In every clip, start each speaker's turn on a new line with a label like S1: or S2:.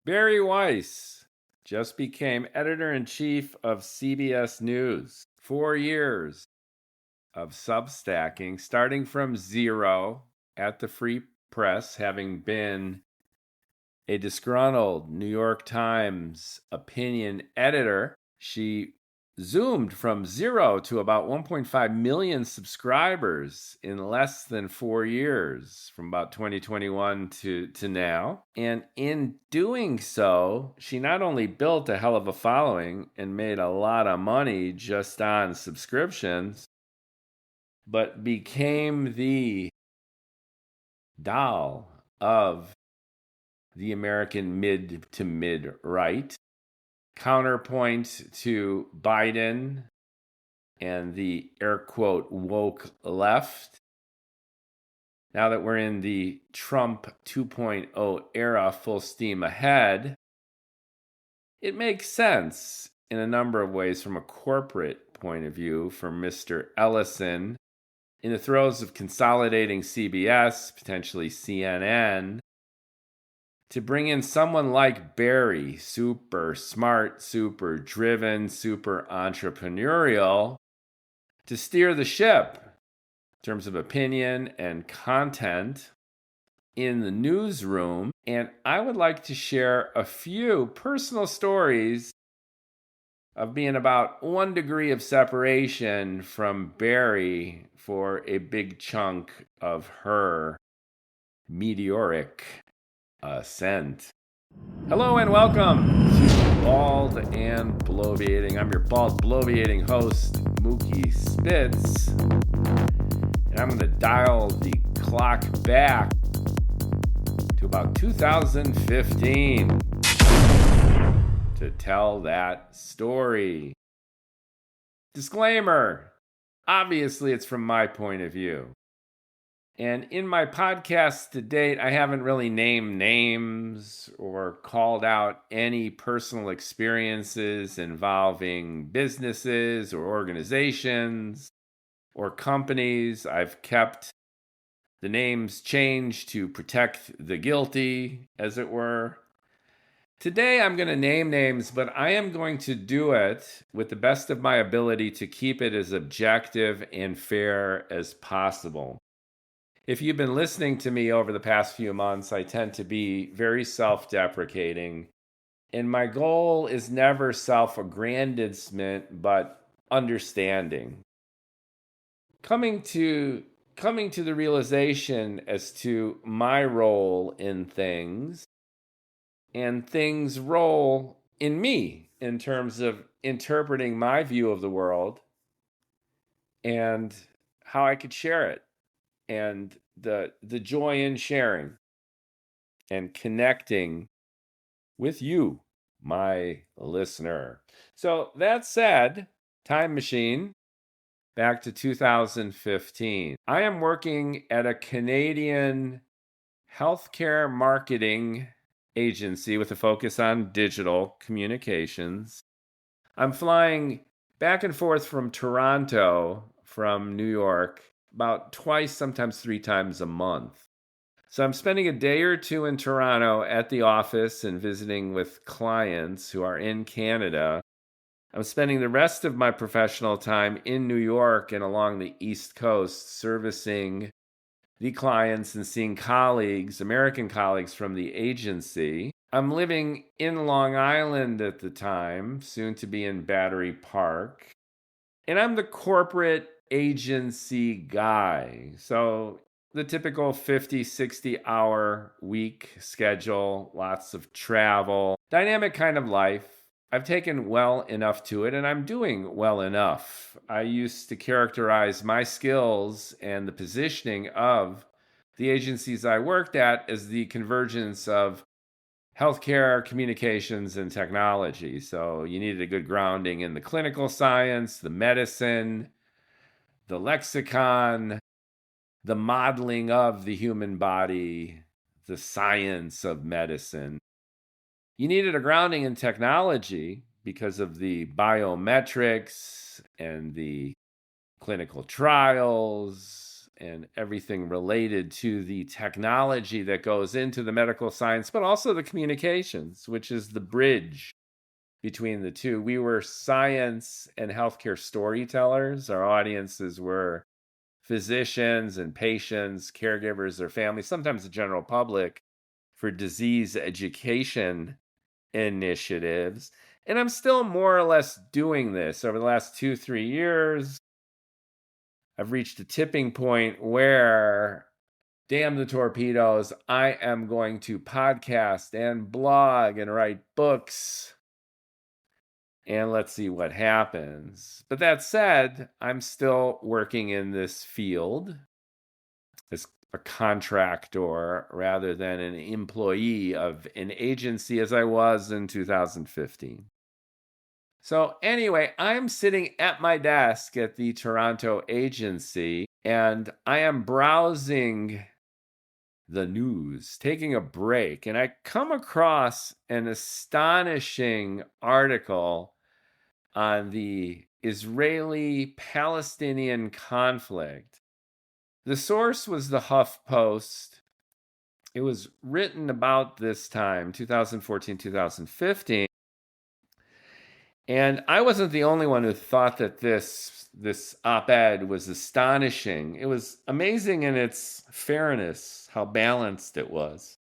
S1: Barry Weiss just became editor-in-chief of CBS News. 4 years of Substacking, starting from zero at the Free Press, having been a disgruntled New York Times opinion editor. She zoomed from zero to about 1.5 million subscribers in less than 4 years, from about 2021 to now. And in doing so, she not only built a hell of a following and made a lot of money just on subscriptions, but became the doll of the American mid to mid right, counterpoint to Biden and the air quote woke left. Now that we're in the Trump 2.0 era, full steam ahead, it makes sense in a number of ways from a corporate point of view for Mr. Ellison, in the throes of consolidating CBS, potentially CNN, to bring in someone like Barry, super smart, super driven, super entrepreneurial, to steer the ship in terms of opinion and content in the newsroom. And I would like to share a few personal stories of being about 1 degree of separation from Barry for a big chunk of her meteoric ascent. Hello and welcome to Bald and Bloviating. I'm your Bald Bloviating host, Mookie Spitz. And I'm going to dial the clock back to about 2015 to tell that story. Disclaimer, obviously it's from my point of view. And in my podcast to date, I haven't really named names or called out any personal experiences involving businesses or organizations or companies. I've kept the names changed to protect the guilty, as it were. Today, I'm going to name names, but I am going to do it with the best of my ability to keep it as objective and fair as possible. If you've been listening to me over the past few months, I tend to be very self-deprecating, and my goal is never self-aggrandizement, but understanding. Coming to the realization as to my role in things, and things' role in me in terms of interpreting my view of the world and how I could share it. And the joy in sharing and connecting with you, my listener. So that said, time machine, back to 2015. I am working at a Canadian healthcare marketing agency with a focus on digital communications. I'm flying back and forth from Toronto, from New York, about twice, sometimes 3 times a month. So I'm spending a day or two in Toronto at the office and visiting with clients who are in Canada. I'm spending the rest of my professional time in New York and along the East Coast servicing the clients and seeing colleagues, American colleagues from the agency. I'm living in Long Island at the time, soon to be in Battery Park. And I'm the corporate agency guy. So the typical 50, 60-hour week schedule, lots of travel, dynamic kind of life. I've taken well enough to it, and I'm doing well enough. I used to characterize my skills and the positioning of the agencies I worked at as the convergence of healthcare, communications, and technology. So you needed a good grounding in the clinical science, the medicine, the lexicon, the modeling of the human body, the science of medicine. You needed a grounding in technology because of the biometrics and the clinical trials and everything related to the technology that goes into the medical science, but also the communications, which is the bridge between the two. We were science and healthcare storytellers. Our audiences were physicians and patients, caregivers, their families, sometimes the general public, for disease education initiatives. And I'm still more or less doing this over the last 2-3 years. I've reached a tipping point where, damn the torpedoes, I am going to podcast and blog and write books. And let's see what happens. But that said, I'm still working in this field as a contractor rather than an employee of an agency as I was in 2015. So anyway, I'm sitting at my desk at the Toronto agency and I am browsing the news, taking a break, and I come across an astonishing article on the Israeli-Palestinian conflict. The source was the HuffPost. It was written about this time, 2014, 2015. And I wasn't the only one who thought that this op-ed was astonishing. It was amazing in its fairness, how balanced it was.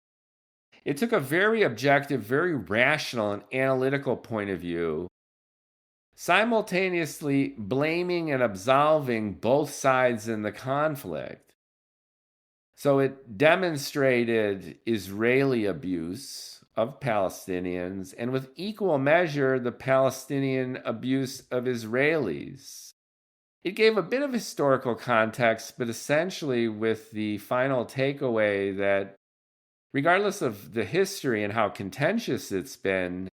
S1: It took a very objective, very rational and analytical point of view, simultaneously blaming and absolving both sides in the conflict. So it demonstrated Israeli abuse of Palestinians and with equal measure the Palestinian abuse of Israelis. It gave a bit of historical context, but essentially with the final takeaway that regardless of the history and how contentious it's been,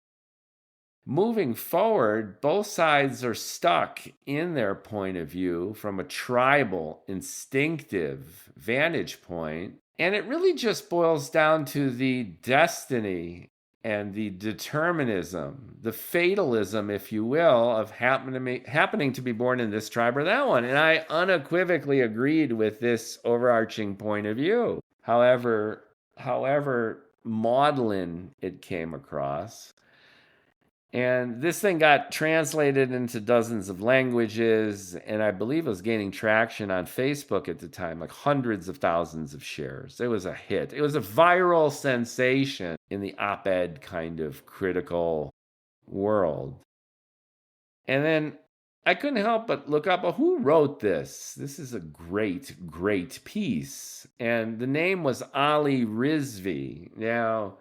S1: moving forward, both sides are stuck in their point of view from a tribal, instinctive vantage point. And it really just boils down to the destiny and the determinism, the fatalism, if you will, of happening to be born in this tribe or that one. And I unequivocally agreed with this overarching point of view. However maudlin it came across. And this thing got translated into dozens of languages, and I believe it was gaining traction on Facebook at the time, like hundreds of thousands of shares. It was a hit. It was a viral sensation in the op-ed kind of critical world. And then I couldn't help but look up, who wrote this? This is a great, great piece. And the name was Ali Rizvi. Now,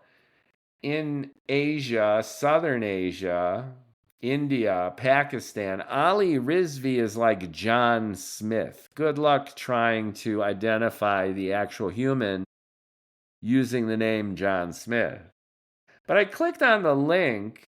S1: in Asia, Southern Asia, India, Pakistan, Ali Rizvi is like John Smith. Good luck trying to identify the actual human using the name John Smith. But I clicked on the link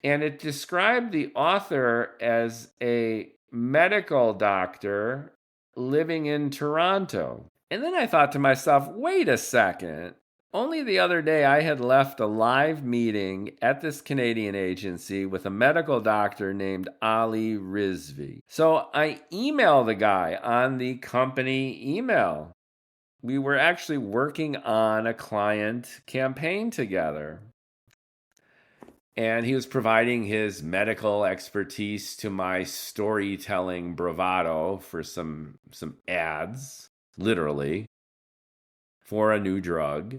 S1: and it described the author as a medical doctor living in Toronto. And then I thought to myself, wait a second. Only the other day, I had left a live meeting at this Canadian agency with a medical doctor named Ali Rizvi. So I emailed the guy on the company email. We were actually working on a client campaign together. And he was providing his medical expertise to my storytelling bravado for some ads, literally, for a new drug.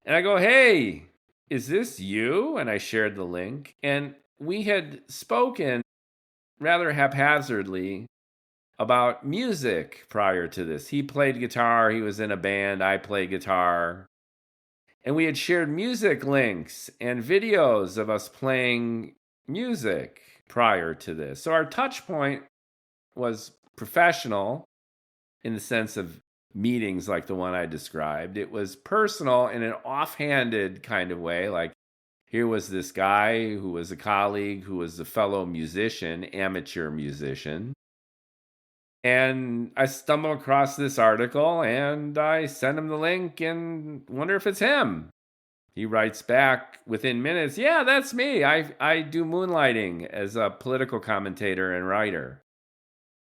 S1: And I go, hey, is this you? And I shared the link. And we had spoken rather haphazardly about music prior to this. He played guitar. He was in a band. I play guitar. And we had shared music links and videos of us playing music prior to this. So our touch point was professional in the sense of meetings like the one I described. It was personal in an offhanded kind of way. Like, here was this guy who was a colleague, who was a fellow musician, amateur musician. And I stumbled across this article and I sent him the link and wonder if it's him. He writes back within minutes, yeah, that's me. I do moonlighting as a political commentator and writer.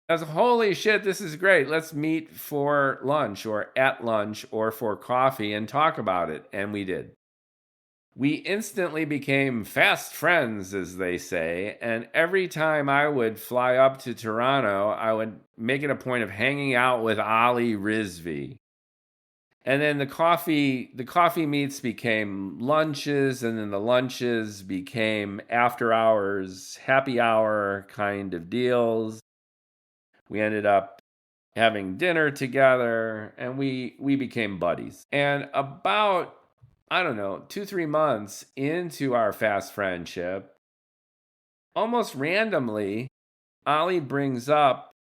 S1: I was, holy shit, this is great. Let's meet for lunch or at lunch or for coffee and talk about it. And we did. We instantly became fast friends, as they say. And every time I would fly up to Toronto, I would make it a point of hanging out with Ali Rizvi. And then the coffee meets became lunches, and then the lunches became after hours, happy hour kind of deals. We ended up having dinner together, and we became buddies. And about, I don't know, 2-3 months into our fast friendship, almost randomly, Ali brings up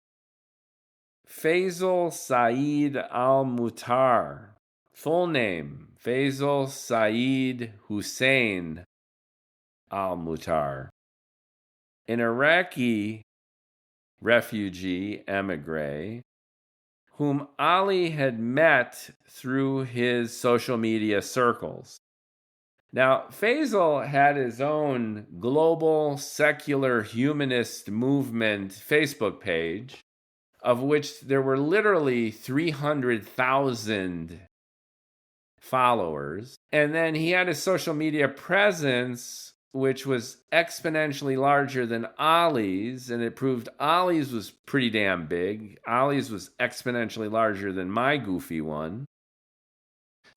S1: Faisal Saeed Al-Mutar. Full name, Faisal Saeed Hussein Al-Mutar. An Iraqi refugee emigre whom Ali had met through his social media circles. Now, Faisal had his own global secular humanist movement Facebook page, of which there were literally 300,000 followers. And then he had a social media presence which was exponentially larger than Ali's, and it proved Ali's was pretty damn big. Ali's was exponentially larger than my goofy one.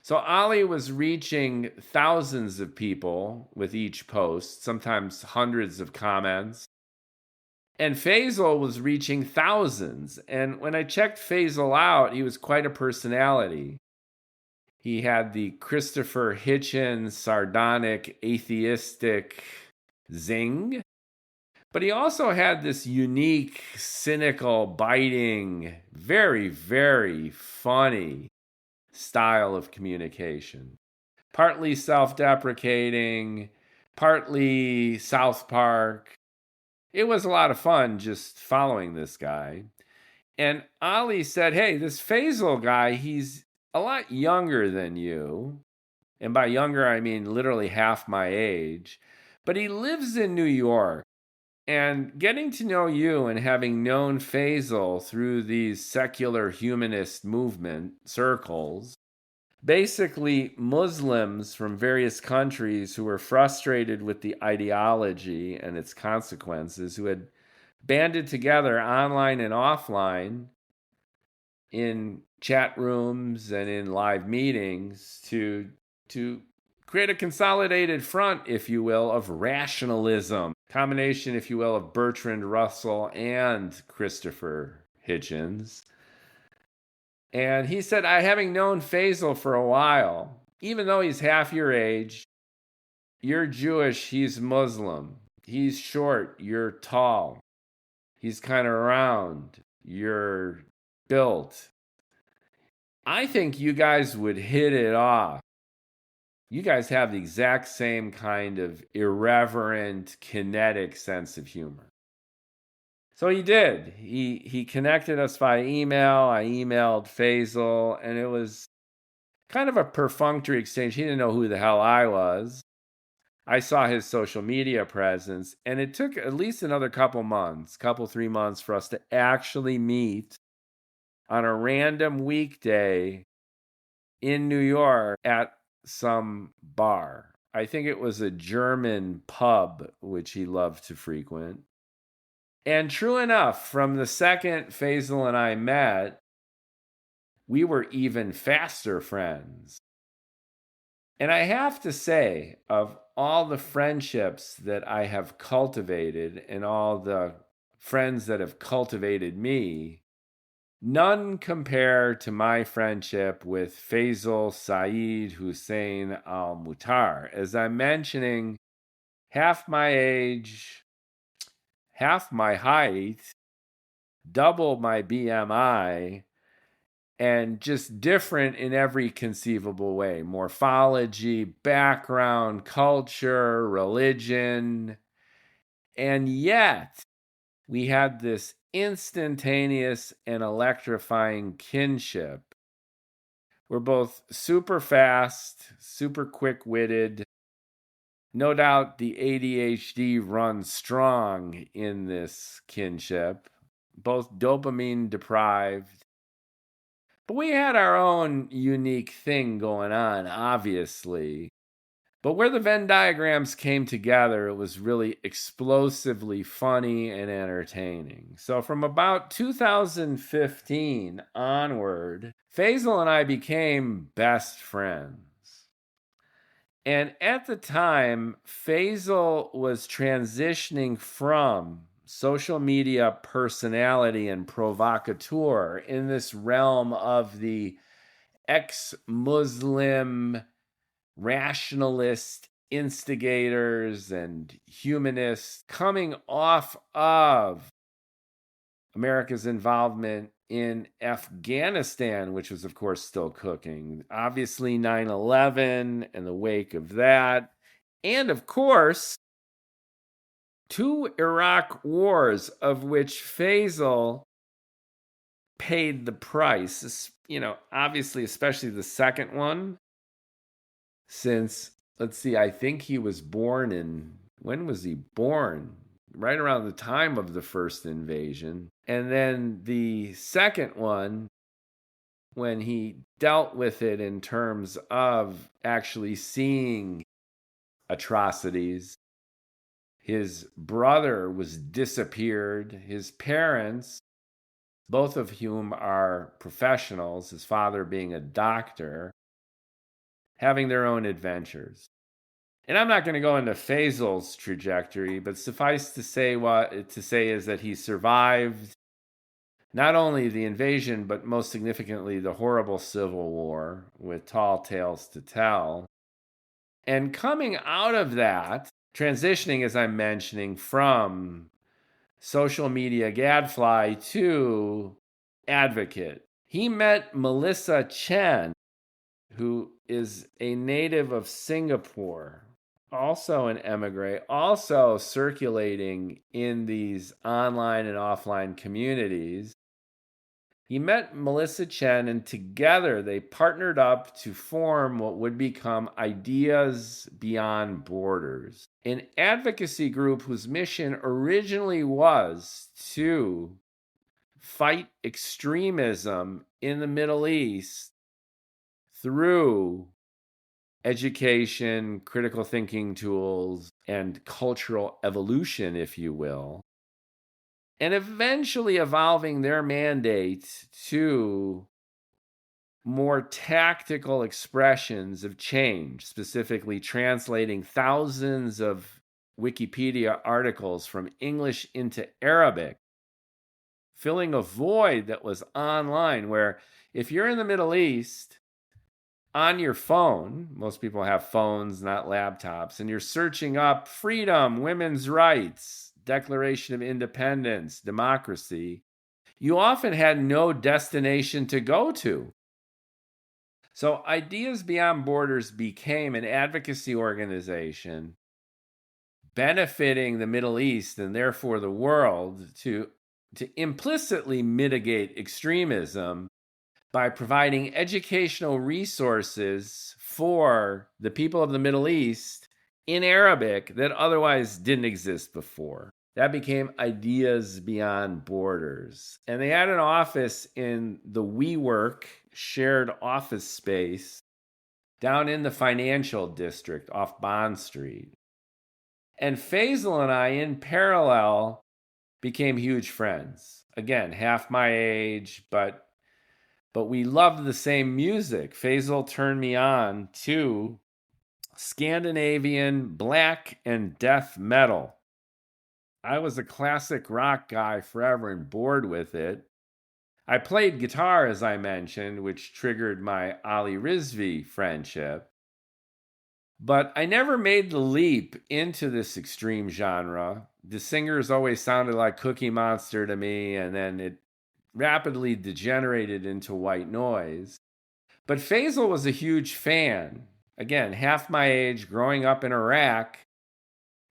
S1: So Ali was reaching thousands of people with each post, sometimes hundreds of comments. And Faisal was reaching thousands. And when I checked Faisal out, he was quite a personality. He had the Christopher Hitchens sardonic, atheistic zing. But he also had this unique, cynical, biting, very, very funny style of communication. Partly self-deprecating, partly South Park. It was a lot of fun just following this guy. And Ali said, hey, this Faisal guy, he's a lot younger than you. And by younger, I mean literally half my age. But he lives in New York. And getting to know you and having known Faisal through these secular humanist movement circles, basically Muslims from various countries who were frustrated with the ideology and its consequences, who had banded together online and offline in chat rooms and in live meetings to create a consolidated front, if you will, of rationalism. Combination, if you will, of Bertrand Russell and Christopher Hitchens. And he said, having known Faisal for a while, even though he's half your age, you're Jewish, he's Muslim. He's short, you're tall. He's kind of round, you're built. I think you guys would hit it off. You guys have the exact same kind of irreverent, kinetic sense of humor. So he did. He connected us via email. I emailed Faisal, and it was kind of a perfunctory exchange. He didn't know who the hell I was. I saw his social media presence, and it took at least another couple 3 months for us to actually meet on a random weekday in New York at some bar. I think it was a German pub, which he loved to frequent. And true enough, from the second Faisal and I met, we were even faster friends. And I have to say, of all the friendships that I have cultivated and all the friends that have cultivated me, none compare to my friendship with Faisal Saeed Hussein Al-Mutar. As I'm mentioning, half my age, half my height, double my BMI, and just different in every conceivable way. Morphology, background, culture, religion. And yet, we had this instantaneous and electrifying kinship. We're both super fast, super quick-witted. No doubt the ADHD runs strong in this kinship. both dopamine deprived. But we had our own unique thing going on, obviously. But where the Venn diagrams came together, it was really explosively funny and entertaining. So from about 2015 onward, Faisal and I became best friends. And at the time, Faisal was transitioning from social media personality and provocateur in this realm of the ex-Muslim rationalist instigators and humanists coming off of America's involvement in Afghanistan, which was, of course, still cooking. Obviously, 9/11 and the wake of that. And, of course, 2 Iraq wars, of which Faisal paid the price. Obviously, especially the second one, since, let's see, I think he was born when was he born? Right around the time of the first invasion. And then the second one, when he dealt with it in terms of actually seeing atrocities. His brother was disappeared. His parents, both of whom are professionals, his father being a doctor, having their own adventures. And I'm not going to go into Faisal's trajectory, but suffice to say is that he survived not only the invasion, but most significantly the horrible Civil War with tall tales to tell. And coming out of that, transitioning, as I'm mentioning, from social media gadfly to advocate, he met Melissa Chen, who is a native of Singapore, also an emigre, also circulating in these online and offline communities. He met Melissa Chen, and together they partnered up to form what would become Ideas Beyond Borders, an advocacy group whose mission originally was to fight extremism in the Middle East through education, critical thinking tools, and cultural evolution, if you will, and eventually evolving their mandate to more tactical expressions of change, specifically translating thousands of Wikipedia articles from English into Arabic, filling a void that was online, where if you're in the Middle East on your phone, most people have phones, not laptops, and you're searching up freedom, women's rights, Declaration of Independence, democracy, you often had no destination to go to. So Ideas Beyond Borders became an advocacy organization benefiting the Middle East and therefore the world to implicitly mitigate extremism by providing educational resources for the people of the Middle East in Arabic that otherwise didn't exist before. That became Ideas Beyond Borders. And they had an office in the WeWork shared office space down in the financial district off Bond Street. And Faisal and I, in parallel, became huge friends. Again, half my age, but we loved the same music. Faisal turned me on to Scandinavian black and death metal. I was a classic rock guy forever and bored with it. I played guitar, as I mentioned, which triggered my Ali Rizvi friendship. But I never made the leap into this extreme genre. The singers always sounded like Cookie Monster to me, and then it rapidly degenerated into white noise. But Faisal was a huge fan. Again, half my age, growing up in Iraq.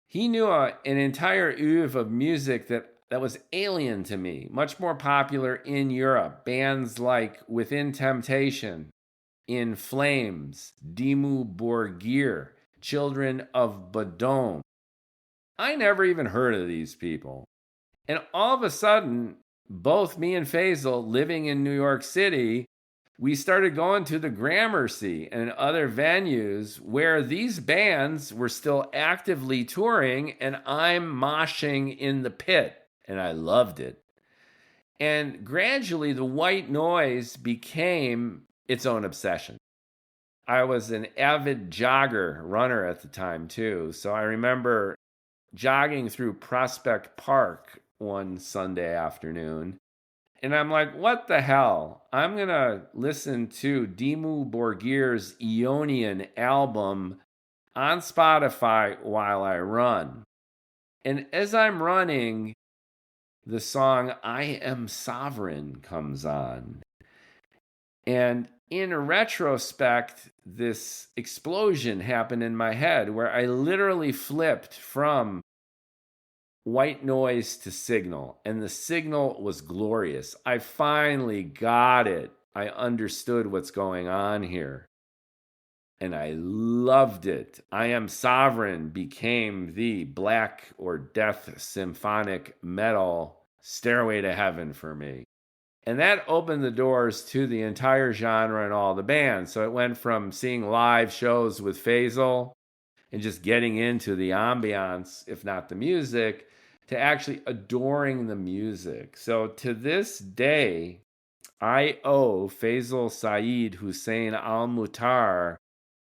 S1: He knew an entire oeuvre of music that was alien to me, much more popular in Europe. Bands like Within Temptation, In Flames, Dimmu Borgir, Children of Bodom. I never even heard of these people. And all of a sudden, both me and Faisal living in New York City, we started going to the Gramercy and other venues where these bands were still actively touring, and I'm moshing in the pit, and I loved it. And gradually, the white noise became its own obsession. I was an avid jogger, runner at the time, too. So I remember jogging through Prospect Park one Sunday afternoon. And I'm like, what the hell? I'm going to listen to Dimmu Borgir's Ionian album on Spotify while I run. And as I'm running, the song I Am Sovereign comes on. And in retrospect, this explosion happened in my head where I literally flipped from white noise to signal, and the signal was glorious. I finally got it. I understood what's going on here, and I loved it. I Am Sovereign became the black or death symphonic metal stairway to heaven for me. And that opened the doors to the entire genre and all the bands. So it went from seeing live shows with Faisal and just getting into the ambiance, if not the music, to actually adoring the music. So to this day, I owe Faisal Saeed Hussein Al-Mutar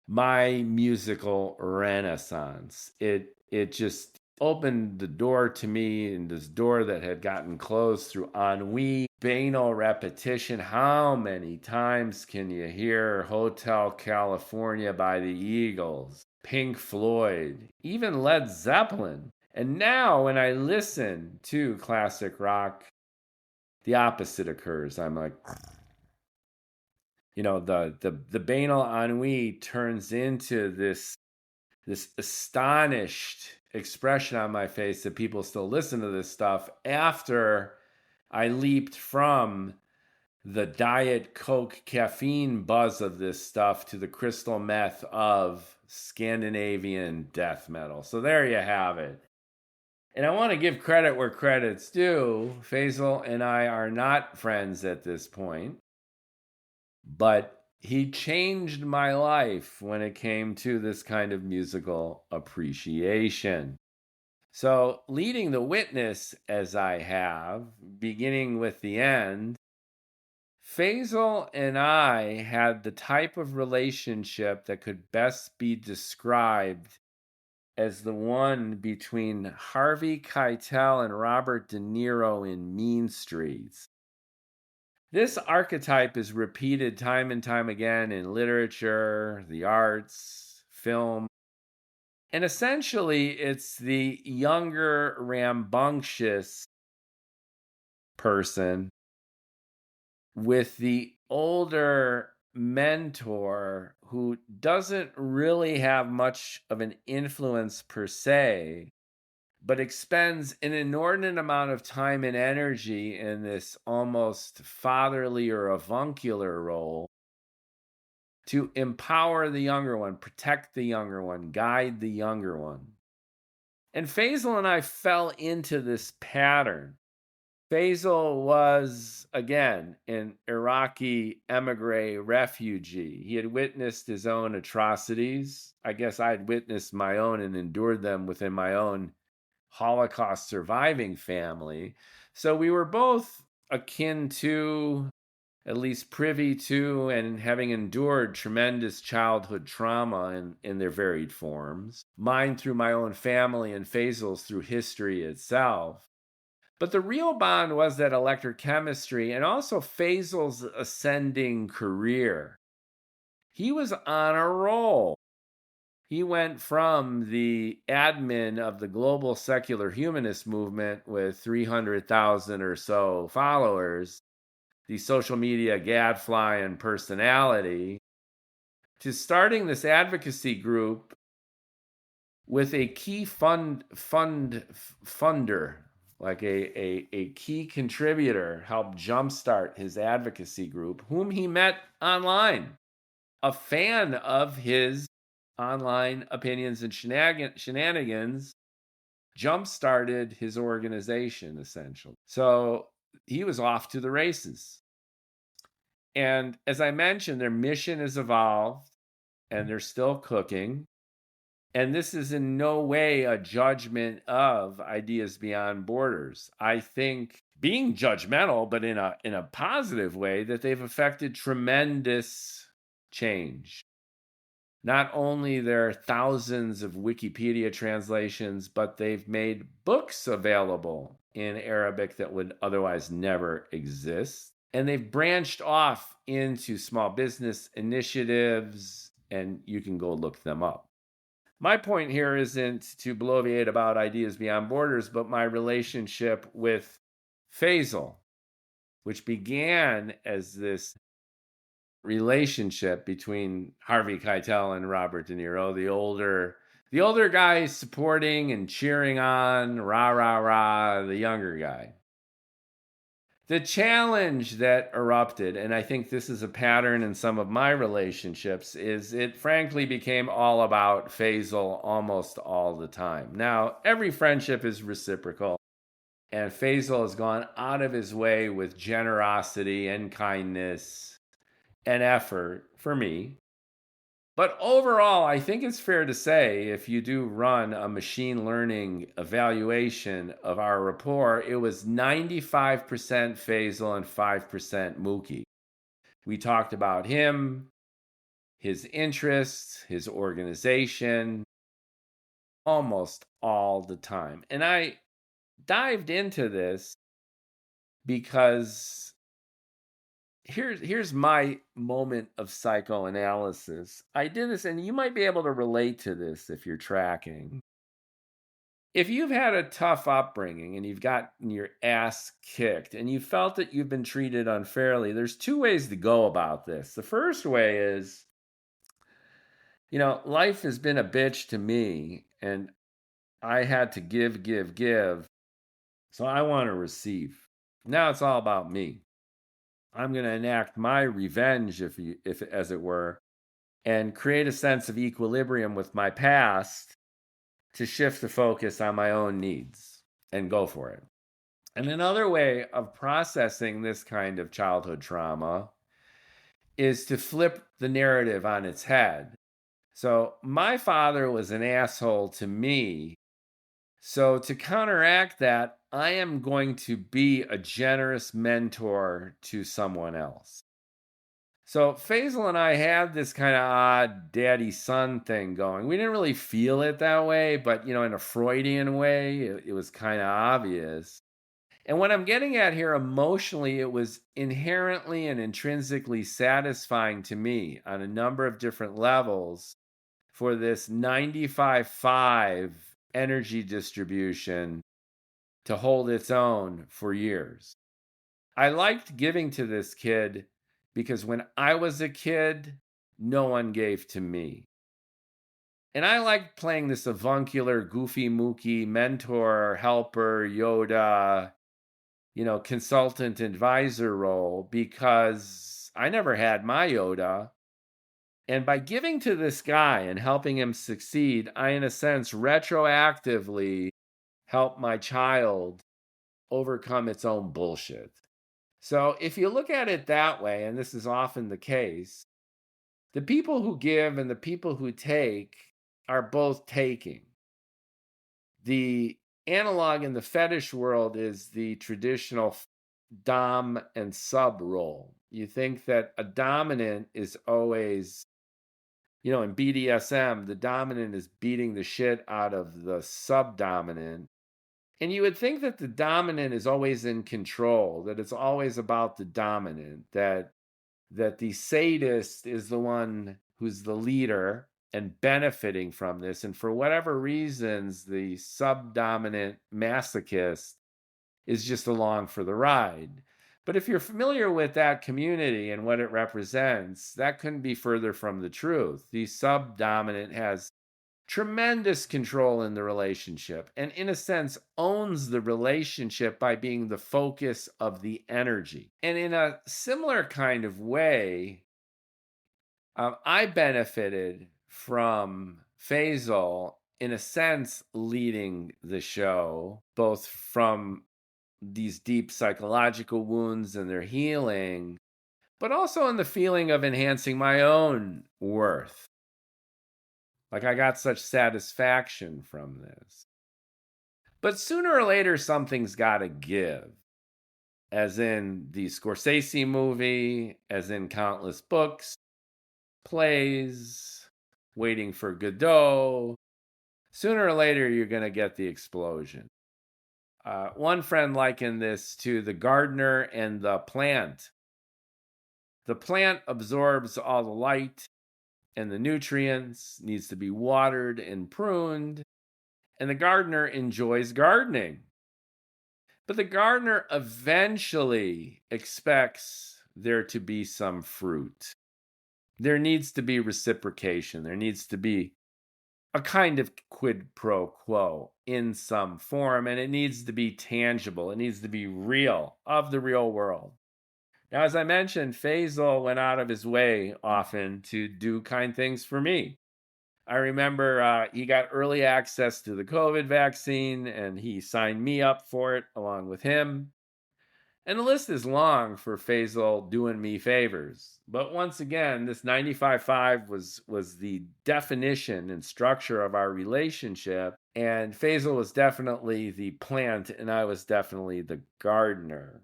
S1: my musical renaissance. It just opened the door to me, and this door that had gotten closed through ennui, banal repetition. How many times can you hear Hotel California by the Eagles, Pink Floyd, even Led Zeppelin? And now when I listen to classic rock, the opposite occurs. I'm like, the banal ennui turns into this astonished expression on my face that people still listen to this stuff after I leaped from the Diet Coke caffeine buzz of this stuff to the crystal meth of Scandinavian death metal. So there you have it. And I want to give credit where credit's due. Faisal and I are not friends at this point, but he changed my life when it came to this kind of musical appreciation. So, leading the witness as I have, beginning with the end, Faisal and I had the type of relationship that could best be described as the one between Harvey Keitel and Robert De Niro in Mean Streets. This archetype is repeated time and time again in literature, the arts, film. And essentially, it's the younger, rambunctious person with the older mentor who doesn't really have much of an influence per se, but expends an inordinate amount of time and energy in this almost fatherly or avuncular role to empower the younger one, protect the younger one, guide the younger one. And Faisal and I fell into this pattern. Faisal was, again, an Iraqi emigre refugee. He had witnessed his own atrocities. I guess I had witnessed my own and endured them within my own Holocaust surviving family. So we were both akin to, at least privy to, and having endured tremendous childhood trauma in their varied forms. Mine through my own family, and Faisal's through history itself. But the real bond was that electrochemistry and also Faisal's ascending career. He was on a roll. He went from the admin of the global secular humanist movement with 300,000 or so followers, the social media gadfly and personality, to starting this advocacy group with a key funder, like a key contributor, helped jumpstart his advocacy group, whom he met online, a fan of his online opinions and shenanigans, jump-started his organization, essentially. So he was off to the races. And as I mentioned, their mission has evolved and they're still cooking. And this is in no way a judgment of Ideas Beyond Borders. I think being judgmental, but in a positive way, that they've affected tremendous change. Not only there are thousands of Wikipedia translations, but they've made books available in Arabic that would otherwise never exist. And they've branched off into small business initiatives, and you can go look them up. My point here isn't to bloviate about Ideas Beyond Borders, but my relationship with Faisal, which began as this relationship between Harvey Keitel and Robert De Niro, the older guy supporting and cheering on, rah, rah, rah, the younger guy. The challenge that erupted, and I think this is a pattern in some of my relationships, is it frankly became all about Faisal almost all the time. Now, every friendship is reciprocal, and Faisal has gone out of his way with generosity and kindness and effort for me. But overall, I think it's fair to say, if you do run a machine learning evaluation of our rapport, it was 95% Faisal and 5% Mookie. We talked about him, his interests, his organization, almost all the time. And I dived into this because here's my moment of psychoanalysis. I did this, and you might be able to relate to this if you're tracking. If you've had a tough upbringing and you've gotten your ass kicked and you felt that you've been treated unfairly, there's two ways to go about this. The first way is, life has been a bitch to me and I had to give. So I want to receive. Now it's all about me. I'm going to enact my revenge, if as it were, and create a sense of equilibrium with my past to shift the focus on my own needs and go for it. And another way of processing this kind of childhood trauma is to flip the narrative on its head. So my father was an asshole to me. So to counteract that, I am going to be a generous mentor to someone else. So Faisal and I had this kind of odd daddy-son thing going. We didn't really feel it that way, but, in a Freudian way, it was kind of obvious. And what I'm getting at here, emotionally, it was inherently and intrinsically satisfying to me on a number of different levels for this 95-5 energy distribution to hold its own for years. I liked giving to this kid because when I was a kid, no one gave to me. And I liked playing this avuncular, goofy Mookie, mentor, helper, Yoda, consultant, advisor role because I never had my Yoda. And by giving to this guy and helping him succeed, I, in a sense, retroactively help my child overcome its own bullshit. So if you look at it that way, and this is often the case, the people who give and the people who take are both taking. The analog in the fetish world is the traditional dom and sub role. You think that a dominant is always, in BDSM, the dominant is beating the shit out of the subdominant. And you would think that the dominant is always in control, that it's always about the dominant, that the sadist is the one who's the leader and benefiting from this. And for whatever reasons, the subdominant masochist is just along for the ride. But if you're familiar with that community and what it represents, that couldn't be further from the truth. The subdominant has tremendous control in the relationship and, in a sense, owns the relationship by being the focus of the energy. And in a similar kind of way, I benefited from Faisal, in a sense, leading the show, both from these deep psychological wounds and their healing, but also in the feeling of enhancing my own worth. Like I got such satisfaction from this. But sooner or later, something's got to give. As in the Scorsese movie, as in countless books, plays, Waiting for Godot. Sooner or later, you're going to get the explosion. One friend likened this to the gardener and the plant. The plant absorbs all the light and the nutrients, needs to be watered and pruned, and the gardener enjoys gardening. But the gardener eventually expects there to be some fruit. There needs to be reciprocation. There needs to be a kind of quid pro quo in some form, and it needs to be tangible. It needs to be real, of the real world. Now, as I mentioned, Faisal went out of his way often to do kind things for me. I remember he got early access to the COVID vaccine, and he signed me up for it along with him. And the list is long for Faisal doing me favors. But once again, this 95-5 was the definition and structure of our relationship. And Faisal was definitely the plant, and I was definitely the gardener.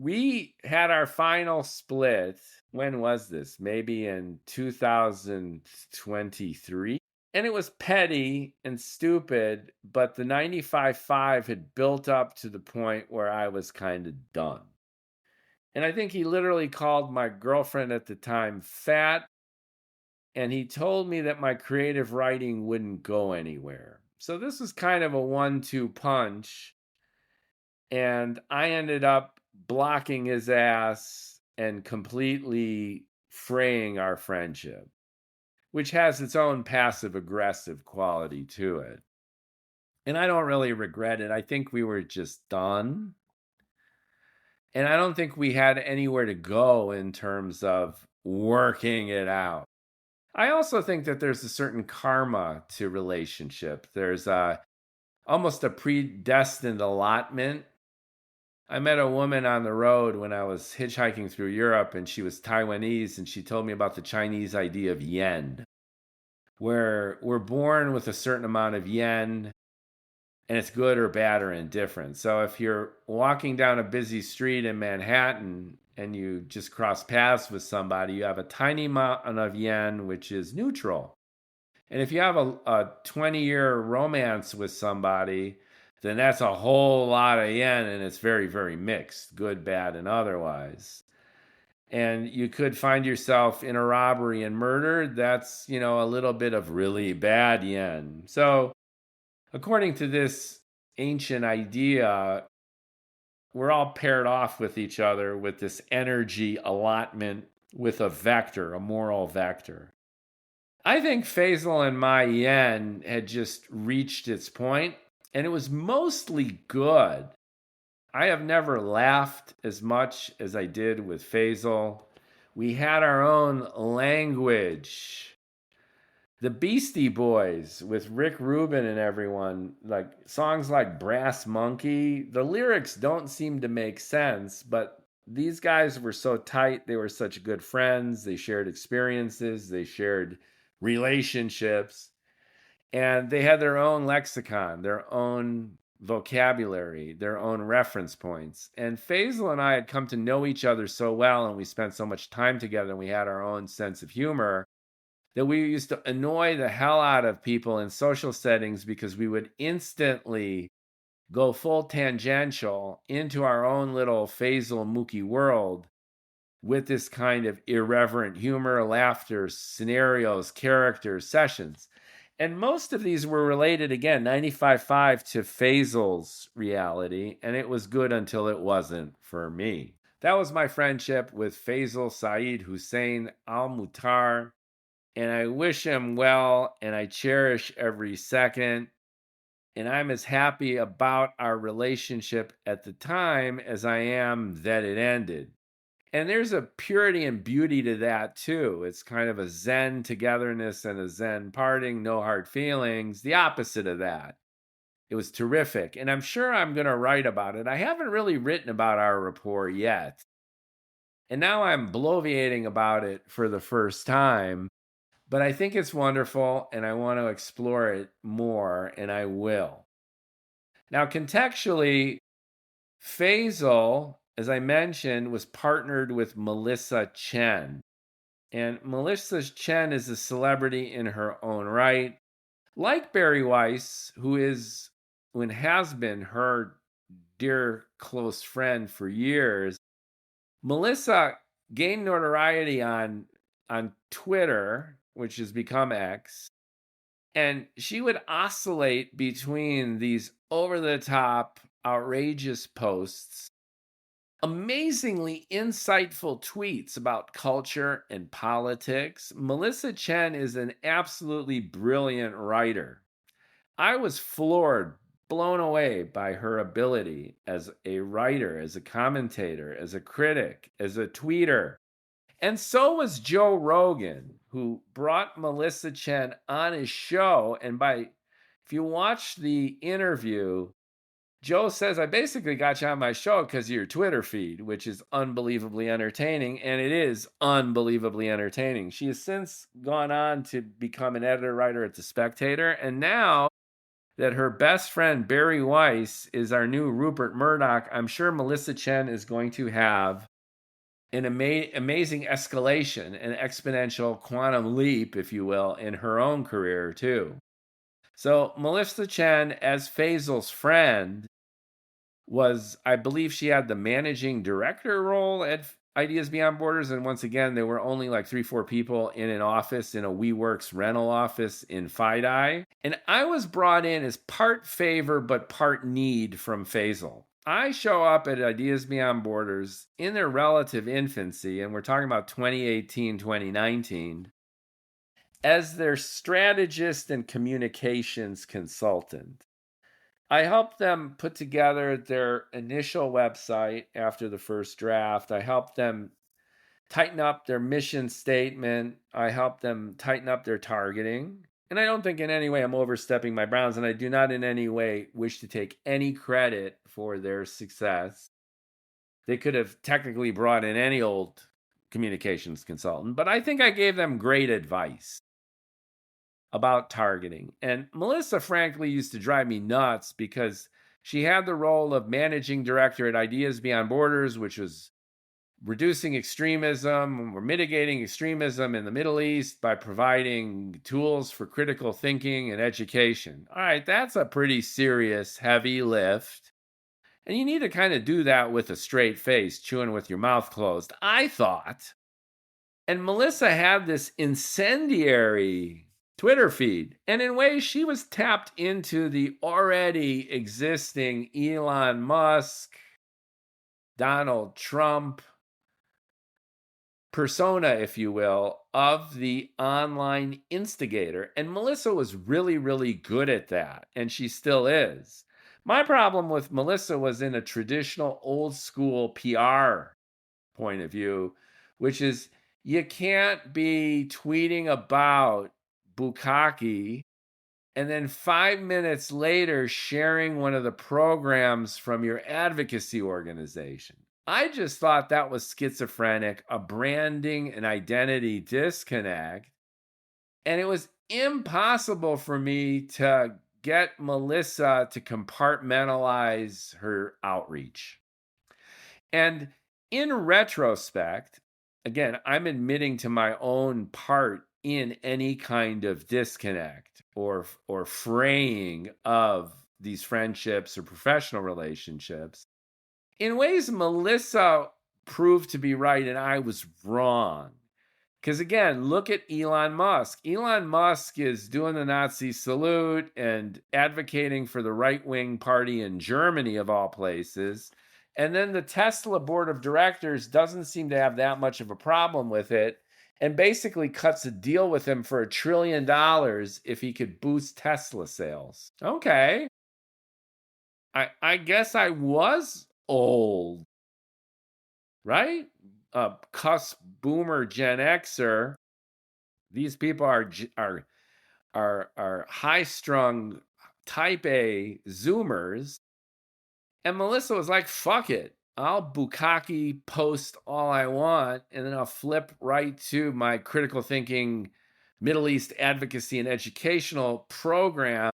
S1: We had our final split. When was this? Maybe in 2023. And it was petty and stupid, but the 95-5 had built up to the point where I was kind of done. And I think he literally called my girlfriend at the time fat, and he told me that my creative writing wouldn't go anywhere. So this was kind of a 1-2 punch, and I ended up blocking his ass and completely fraying our friendship, which has its own passive-aggressive quality to it. And I don't really regret it. I think we were just done. And I don't think we had anywhere to go in terms of working it out. I also think that there's a certain karma to relationship. There's almost a predestined allotment. I met a woman on the road when I was hitchhiking through Europe, and she was Taiwanese, and she told me about the Chinese idea of yen, where we're born with a certain amount of yen, and it's good or bad or indifferent. So if you're walking down a busy street in Manhattan and you just cross paths with somebody, you have a tiny amount of yen, which is neutral. And if you have a 20-year romance with somebody, then that's a whole lot of yen, and it's very, very mixed, good, bad, and otherwise. And you could find yourself in a robbery and murdered. That's, a little bit of really bad yen. So according to this ancient idea, we're all paired off with each other with this energy allotment with a vector, a moral vector. I think Faisal and my yen had just reached its point, and it was mostly good. I have never laughed as much as I did with Faisal. We had our own language. The Beastie Boys with Rick Rubin and everyone, like songs like Brass Monkey, the lyrics don't seem to make sense, but these guys were so tight. They were such good friends. They shared experiences. They shared relationships. And they had their own lexicon, their own vocabulary, their own reference points. And Faisal and I had come to know each other so well, and we spent so much time together, and we had our own sense of humor, that we used to annoy the hell out of people in social settings because we would instantly go full tangential into our own little Faisal Mookie world with this kind of irreverent humor, laughter, scenarios, characters, sessions. And most of these were related, again, 95-5 to Faisal's reality, and it was good until it wasn't for me. That was my friendship with Faisal Saeed Al-Mutar, and I wish him well, and I cherish every second, and I'm as happy about our relationship at the time as I am that it ended. And there's a purity and beauty to that, too. It's kind of a Zen togetherness and a Zen parting, no hard feelings, the opposite of that. It was terrific. And I'm sure I'm going to write about it. I haven't really written about our rapport yet. And now I'm bloviating about it for the first time. But I think it's wonderful and I want to explore it more, and I will. Now, contextually, Faisal, as I mentioned, was partnered with Melissa Chen. And Melissa Chen is a celebrity in her own right. Like Barry Weiss, who is and has been her dear close friend for years, Melissa gained notoriety on Twitter, which has become X, and she would oscillate between these over-the-top, outrageous posts, amazingly insightful tweets about culture and politics. Melissa Chen is an absolutely brilliant writer. I was floored, blown away by her ability as a writer, as a commentator, as a critic, as a tweeter. And so was Joe Rogan, who brought Melissa Chen on his show. And if you watch the interview, Joe says, I basically got you on my show because of your Twitter feed, which is unbelievably entertaining. And it is unbelievably entertaining. She has since gone on to become an editor-writer at The Spectator. And now that her best friend, Barry Weiss, is our new Rupert Murdoch, I'm sure Melissa Chen is going to have an amazing escalation, an exponential quantum leap, if you will, in her own career, too. So Melissa Chen, as Faisal's friend, I believe she had the managing director role at Ideas Beyond Borders. And once again, there were only like 3-4 people in an office, in a WeWorks rental office in Fidei. And I was brought in as part favor, but part need from Faisal. I show up at Ideas Beyond Borders in their relative infancy, and we're talking about 2018, 2019, as their strategist and communications consultant. I helped them put together their initial website after the first draft. I helped them tighten up their mission statement. I helped them tighten up their targeting. And I don't think in any way I'm overstepping my bounds, and I do not in any way wish to take any credit for their success. They could have technically brought in any old communications consultant, but I think I gave them great advice about targeting. And Melissa, frankly, used to drive me nuts because she had the role of managing director at Ideas Beyond Borders, which was reducing extremism or mitigating extremism in the Middle East by providing tools for critical thinking and education. All right, that's a pretty serious, heavy lift. And you need to kind of do that with a straight face, chewing with your mouth closed, I thought. And Melissa had this incendiary Twitter feed. And in ways, she was tapped into the already existing Elon Musk, Donald Trump persona, if you will, of the online instigator. And Melissa was really, really good at that. And she still is. My problem with Melissa was in a traditional old school PR point of view, which is you can't be tweeting about bukkake and then 5 minutes later sharing one of the programs from your advocacy organization. I just thought that was schizophrenic, a branding and identity disconnect. And it was impossible for me to get Melissa to compartmentalize her outreach. And in retrospect, again, I'm admitting to my own part in any kind of disconnect or fraying of these friendships or professional relationships. In ways, Melissa proved to be right and I was wrong. Because again, look at Elon Musk. Elon Musk is doing the Nazi salute and advocating for the right-wing party in Germany, of all places. And then the Tesla board of directors doesn't seem to have that much of a problem with it and basically cuts a deal with him for $1 trillion if he could boost Tesla sales. Okay. I guess I was old, right? Cusp boomer Gen Xer. These people are high-strung type A Zoomers. And Melissa was like, fuck it. I'll bukkake post all I want, and then I'll flip right to my critical thinking Middle East advocacy and educational program.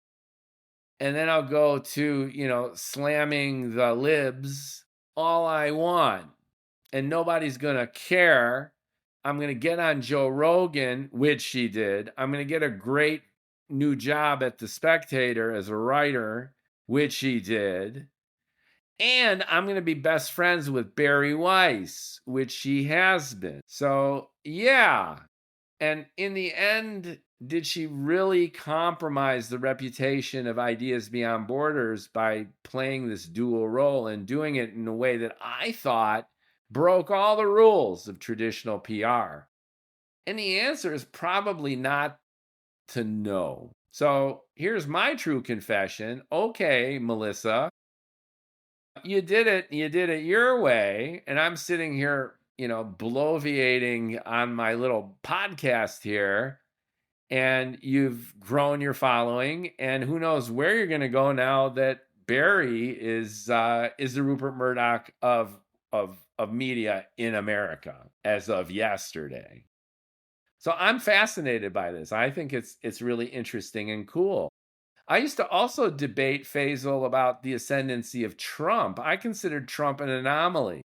S1: And then I'll go to, slamming the libs all I want. And nobody's going to care. I'm going to get on Joe Rogan, which she did. I'm going to get a great new job at The Spectator as a writer, which she did. And I'm going to be best friends with Barry Weiss, which she has been. So, yeah. And in the end, did she really compromise the reputation of Ideas Beyond Borders by playing this dual role and doing it in a way that I thought broke all the rules of traditional PR? And the answer is probably not to know. So here's my true confession. Okay, Melissa, you did it your way. And I'm sitting here, bloviating on my little podcast here. And you've grown your following. And who knows where you're going to go now that Barry is the Rupert Murdoch of media in America as of yesterday. So I'm fascinated by this. I think it's really interesting and cool. I used to also debate Faisal about the ascendancy of Trump. I considered Trump an anomaly.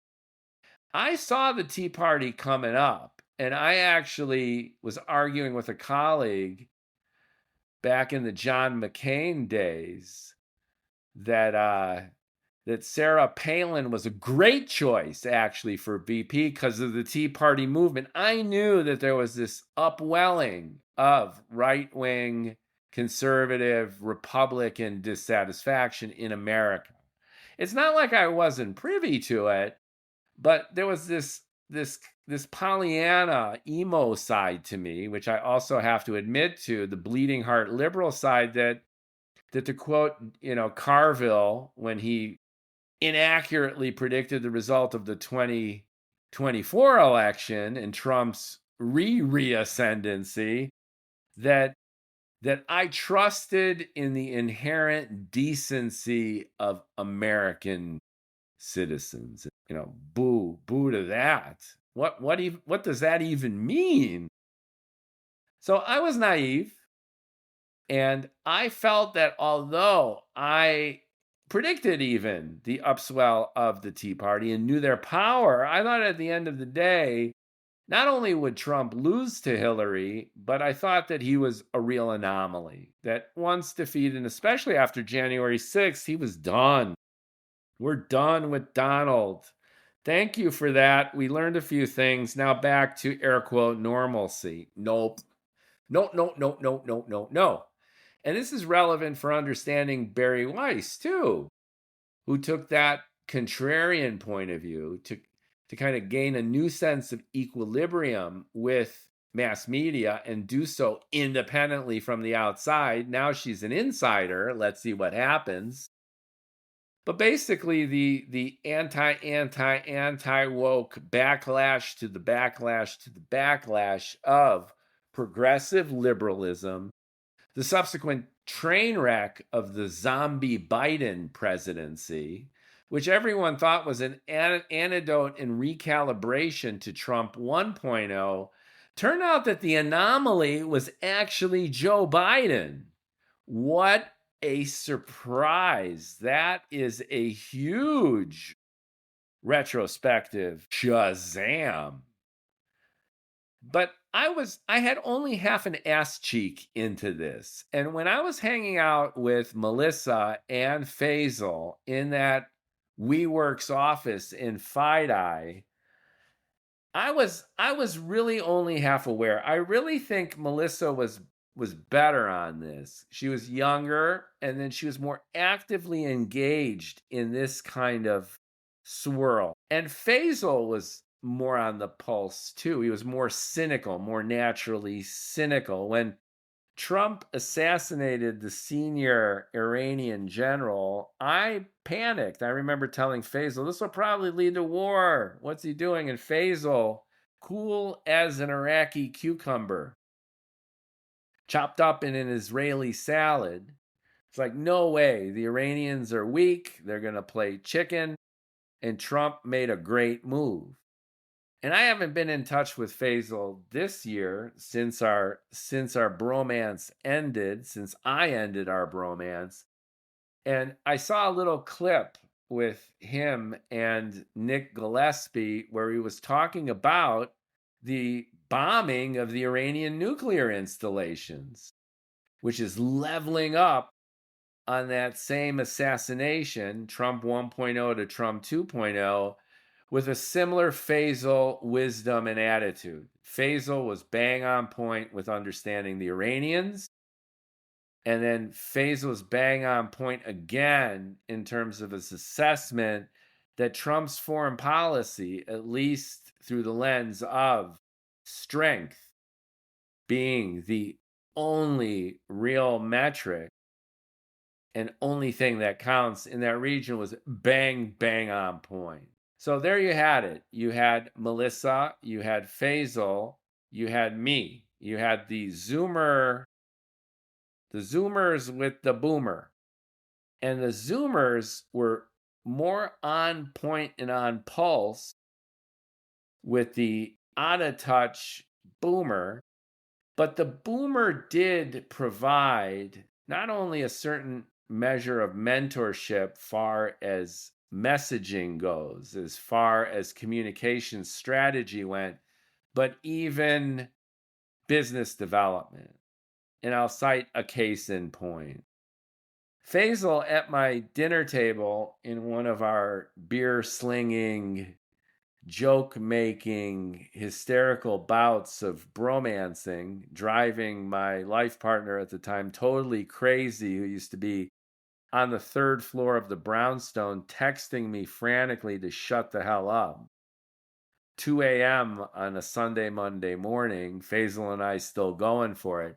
S1: I saw the Tea Party coming up, and I actually was arguing with a colleague back in the John McCain days that Sarah Palin was a great choice, actually, for VP because of the Tea Party movement. I knew that there was this upwelling of right-wing, conservative, Republican dissatisfaction in America. It's not like I wasn't privy to it, but there was this Pollyanna emo side to me, which I also have to admit to, the bleeding heart liberal side, that to quote, Carville, when he inaccurately predicted the result of the 2024 election and Trump's reascendancy, that I trusted in the inherent decency of American citizens. Boo to that. What does that even mean? So I was naive, and I felt that although I predicted even the upswell of the Tea Party and knew their power, I thought at the end of the day, not only would Trump lose to Hillary, but I thought that he was a real anomaly, that once defeated, and especially after January 6th, he was done. We're done with Donald. Thank you for that. We learned a few things. Now back to air quote normalcy. Nope. No. And this is relevant for understanding Barry Weiss, too, who took that contrarian point of view to kind of gain a new sense of equilibrium with mass media and do so independently from the outside. Now she's an insider. Let's see what happens. But basically, the anti-woke backlash to the backlash of progressive liberalism, the subsequent train wreck of the zombie Biden presidency, which everyone thought was an antidote and recalibration to Trump 1.0, turned out that the anomaly was actually Joe Biden. What a surprise. That is a huge retrospective Shazam. But I had only half an ass cheek into this. And when I was hanging out with Melissa and Faisal in that WeWorks office in FIDI, I was really only half aware. I really think Melissa was better on this. She was younger, and then she was more actively engaged in this kind of swirl. And Faisal was more on the pulse too. He was more cynical, more naturally cynical. When Trump assassinated the senior Iranian general, I panicked. I remember telling Faisal, this will probably lead to war. What's he doing? And Faisal, cool as an Iraqi cucumber, chopped up in an Israeli salad, It's like, no way. The Iranians are weak. They're going to play chicken. And Trump made a great move. And I haven't been in touch with Faisal this year since our bromance ended, since I ended our bromance. And I saw a little clip with him and Nick Gillespie where he was talking about the bombing of the Iranian nuclear installations, which is leveling up on that same assassination, Trump 1.0 to Trump 2.0, with a similar Faisal wisdom and attitude. Faisal was bang on point with understanding the Iranians. And then Faisal was bang on point again in terms of his assessment that Trump's foreign policy, at least through the lens of strength being the only real metric and only thing that counts in that region, was bang on point. So there you had it. You had Melissa, you had Faisal, you had me, you had the Zoomers with the boomer. And the Zoomers were more on point and on pulse with the out of touch boomer. But the boomer did provide not only a certain measure of mentorship far as messaging goes, as far as communication strategy went, but even business development. And I'll cite a case in point. Faisal at my dinner table in one of our beer slinging, joke making, hysterical bouts of bromancing, driving my life partner at the time totally crazy, who used to be on the third floor of the brownstone texting me frantically to shut the hell up. 2 a.m. on a Sunday, Monday morning, Faisal and I still going for it.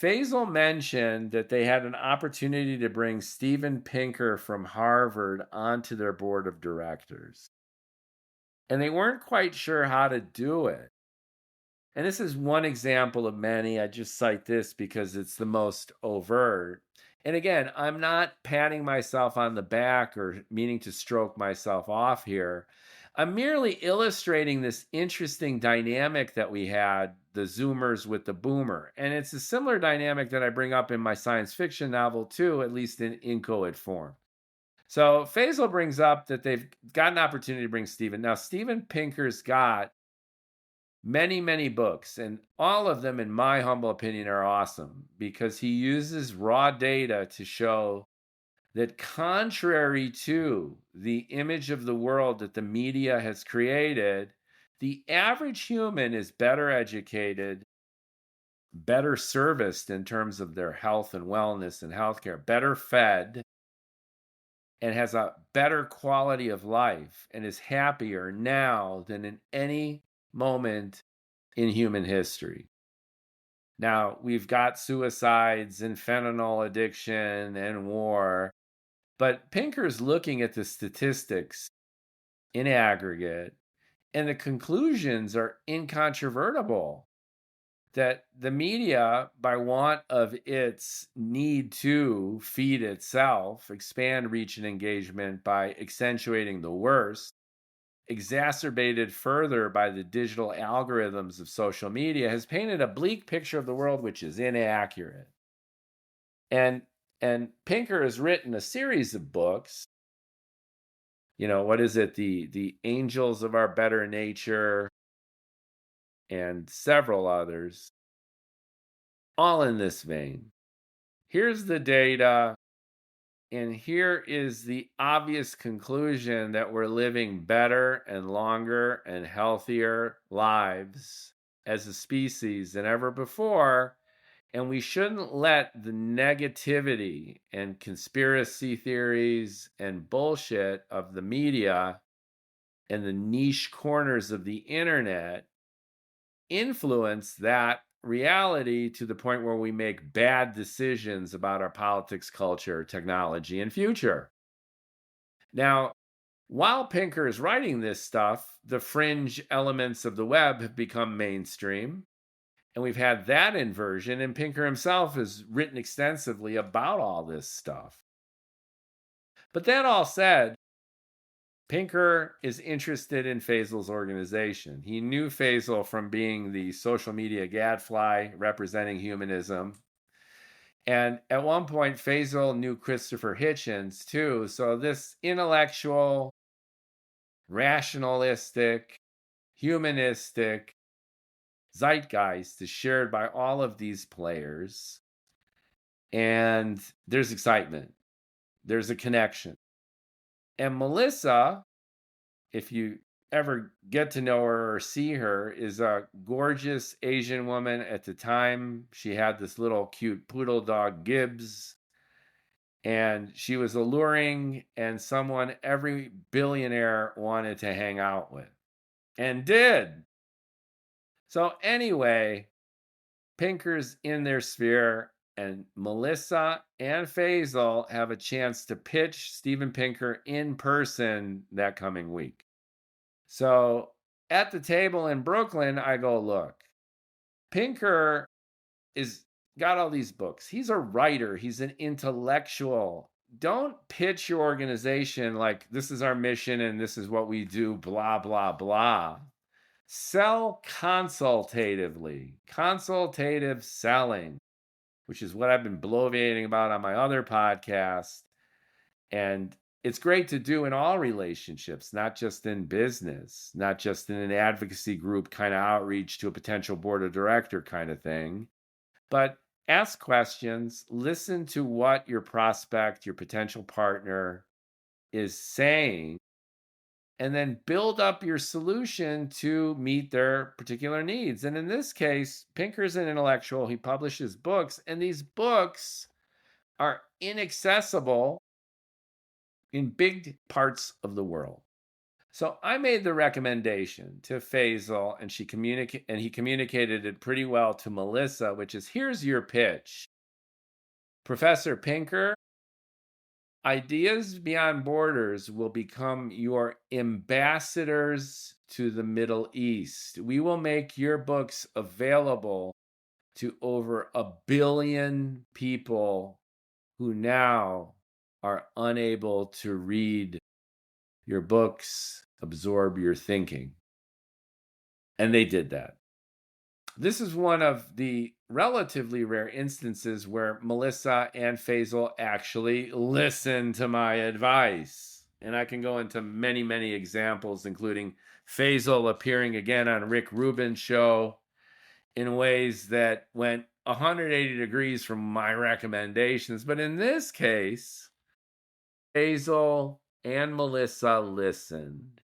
S1: Faisal mentioned that they had an opportunity to bring Steven Pinker from Harvard onto their board of directors. And they weren't quite sure how to do it. And this is one example of many. I just cite this because it's the most overt. And again, I'm not patting myself on the back or meaning to stroke myself off here. I'm merely illustrating this interesting dynamic that we had, the Zoomers with the boomer. And it's a similar dynamic that I bring up in my science fiction novel too, at least in inchoate form. So Faisal brings up that they've got an opportunity to bring Steven. Now, Steven Pinker's got many books, and all of them, in my humble opinion, are awesome because he uses raw data to show that contrary to the image of the world that the media has created, the average human is better educated, better serviced in terms of their health and wellness and healthcare, better fed, and has a better quality of life and is happier now than in any moment in human history. Now, we've got suicides and fentanyl addiction and war, but Pinker's looking at the statistics in aggregate, and the conclusions are incontrovertible that the media, by want of its need to feed itself, expand reach and engagement by accentuating the worst, exacerbated further by the digital algorithms of social media, has painted a bleak picture of the world which is inaccurate. And Pinker has written a series of books. You know, what is it? The Angels of Our Better Nature and several others, all in this vein. Here's the data, and here is the obvious conclusion that we're living better and longer and healthier lives as a species than ever before. And we shouldn't let the negativity and conspiracy theories and bullshit of the media and the niche corners of the internet influence that reality to the point where we make bad decisions about our politics, culture, technology, and future. Now, while Pinker is writing this stuff, the fringe elements of the web have become mainstream. And we've had that inversion, and Pinker himself has written extensively about all this stuff. But that all said, Pinker is interested in Faisal's organization. He knew Faisal from being the social media gadfly representing humanism. And at one point, Faisal knew Christopher Hitchens too. So this intellectual, rationalistic, humanistic zeitgeist is shared by all of these players. And there's excitement. There's a connection. And Melissa, if you ever get to know her or see her, is a gorgeous Asian woman. At the time, she had this little cute poodle dog, Gibbs. And she was alluring and someone every billionaire wanted to hang out with and did. So anyway, Pinker's in their sphere, and Melissa and Faisal have a chance to pitch Steven Pinker in person that coming week. So at the table in Brooklyn, I go, look, Pinker is got all these books. He's a writer. He's an intellectual. Don't pitch your organization like this is our mission and this is what we do, blah, blah, blah. Sell consultatively. Consultative selling, which is what I've been bloviating about on my other podcast. And it's great to do in all relationships, not just in business, not just in an advocacy group kind of outreach to a potential board of director kind of thing. But ask questions, listen to what your prospect, your potential partner is saying, and then build up your solution to meet their particular needs. And in this case, Pinker's an intellectual. He publishes books, and these books are inaccessible in big parts of the world. So I made the recommendation to Faisal, and he communicated it pretty well to Melissa, which is, here's your pitch. Professor Pinker, Ideas Beyond Borders will become your ambassadors to the Middle East. We will make your books available to over 1 billion people who now are unable to read your books, absorb your thinking. And they did that. This is one of the relatively rare instances where Melissa and Faisal actually listened to my advice. And I can go into many, many examples, including Faisal appearing again on Rick Rubin's show in ways that went 180 degrees from my recommendations. But in this case, Faisal and Melissa listened.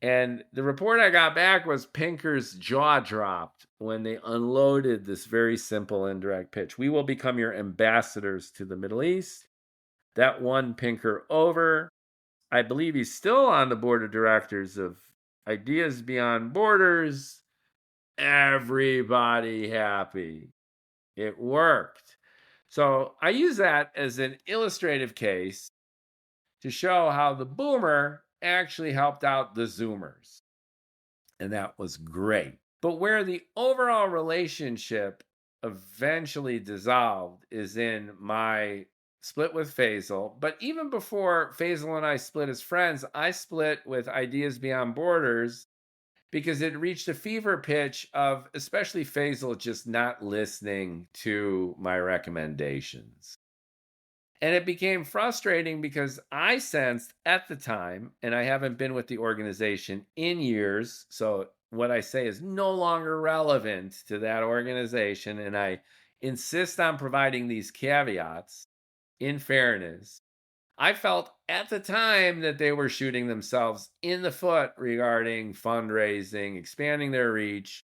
S1: And the report I got back was Pinker's jaw dropped when they unloaded this very simple indirect pitch. We will become your ambassadors to the Middle East. That won Pinker over. I believe he's still on the board of directors of Ideas Beyond Borders. Everybody happy. It worked. So I use that as an illustrative case to show how the boomer actually helped out the zoomers. And that was great. But where the overall relationship eventually dissolved is in my split with Faisal. But even before Faisal and I split as friends, I split with Ideas Beyond Borders because it reached a fever pitch of especially Faisal just not listening to my recommendations. And it became frustrating because I sensed at the time, and I haven't been with the organization in years, so what I say is no longer relevant to that organization, and I insist on providing these caveats in fairness. I felt at the time that they were shooting themselves in the foot regarding fundraising, expanding their reach,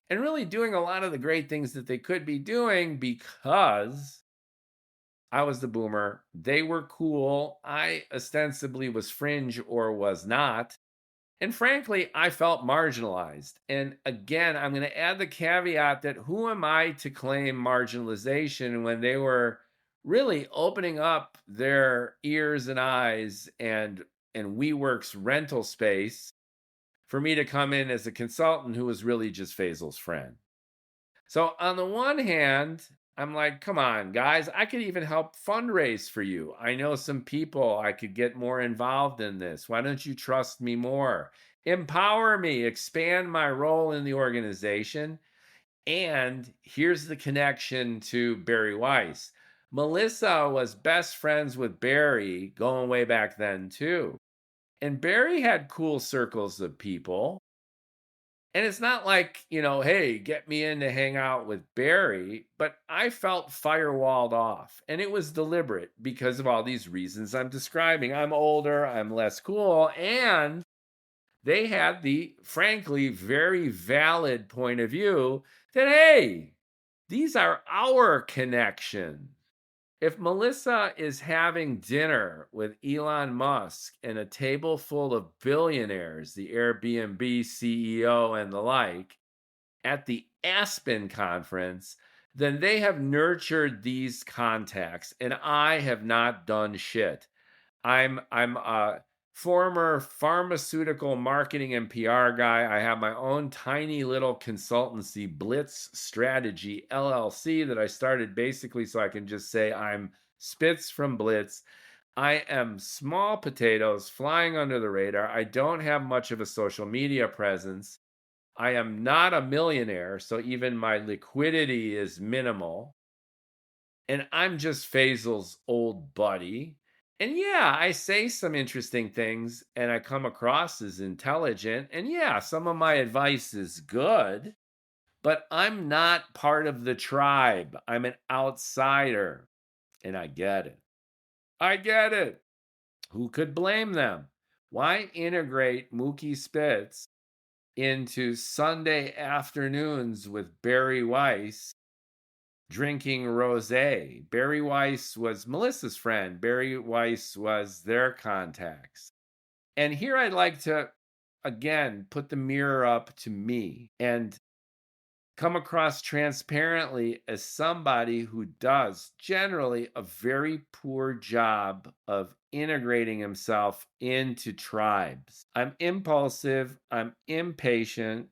S1: and really doing a lot of the great things that they could be doing because I was the boomer. They were cool. I ostensibly was fringe or was not. And frankly, I felt marginalized. And again, I'm going to add the caveat that who am I to claim marginalization when they were really opening up their ears and eyes and WeWorks rental space for me to come in as a consultant who was really just Faisal's friend. So on the one hand, I'm like, come on, guys, I could even help fundraise for you. I know some people, I could get more involved in this. Why don't you trust me more? Empower me, expand my role in the organization. And here's the connection to Barry Weiss. Melissa was best friends with Barry going way back then, too. And Barry had cool circles of people. And it's not like, hey, get me in to hang out with Barry, but I felt firewalled off. And it was deliberate because of all these reasons I'm describing. I'm older, I'm less cool, and they had the, frankly, very valid point of view that, hey, these are our connections. If Melissa is having dinner with Elon Musk and a table full of billionaires, the Airbnb CEO and the like, at the Aspen conference, then they have nurtured these contacts, and I have not done shit. I'm a former pharmaceutical marketing and PR guy. I have my own tiny little consultancy, Blitz Strategy LLC, that I started basically so I can just say I'm Spitz from Blitz. I am small potatoes flying under the radar. I don't have much of a social media presence. I am not a millionaire, so even my liquidity is minimal. And I'm just Faisal's old buddy. And yeah, I say some interesting things and I come across as intelligent. And yeah, some of my advice is good, but I'm not part of the tribe. I'm an outsider. And I get it. I get it. Who could blame them? Why integrate Mookie Spitz into Sunday afternoons with Barry Weiss drinking rosé? Barry Weiss was Melissa's friend. Barry Weiss was their contacts. And here I'd like to, again, put the mirror up to me and come across transparently as somebody who does generally a very poor job of integrating himself into tribes. I'm impulsive, I'm impatient.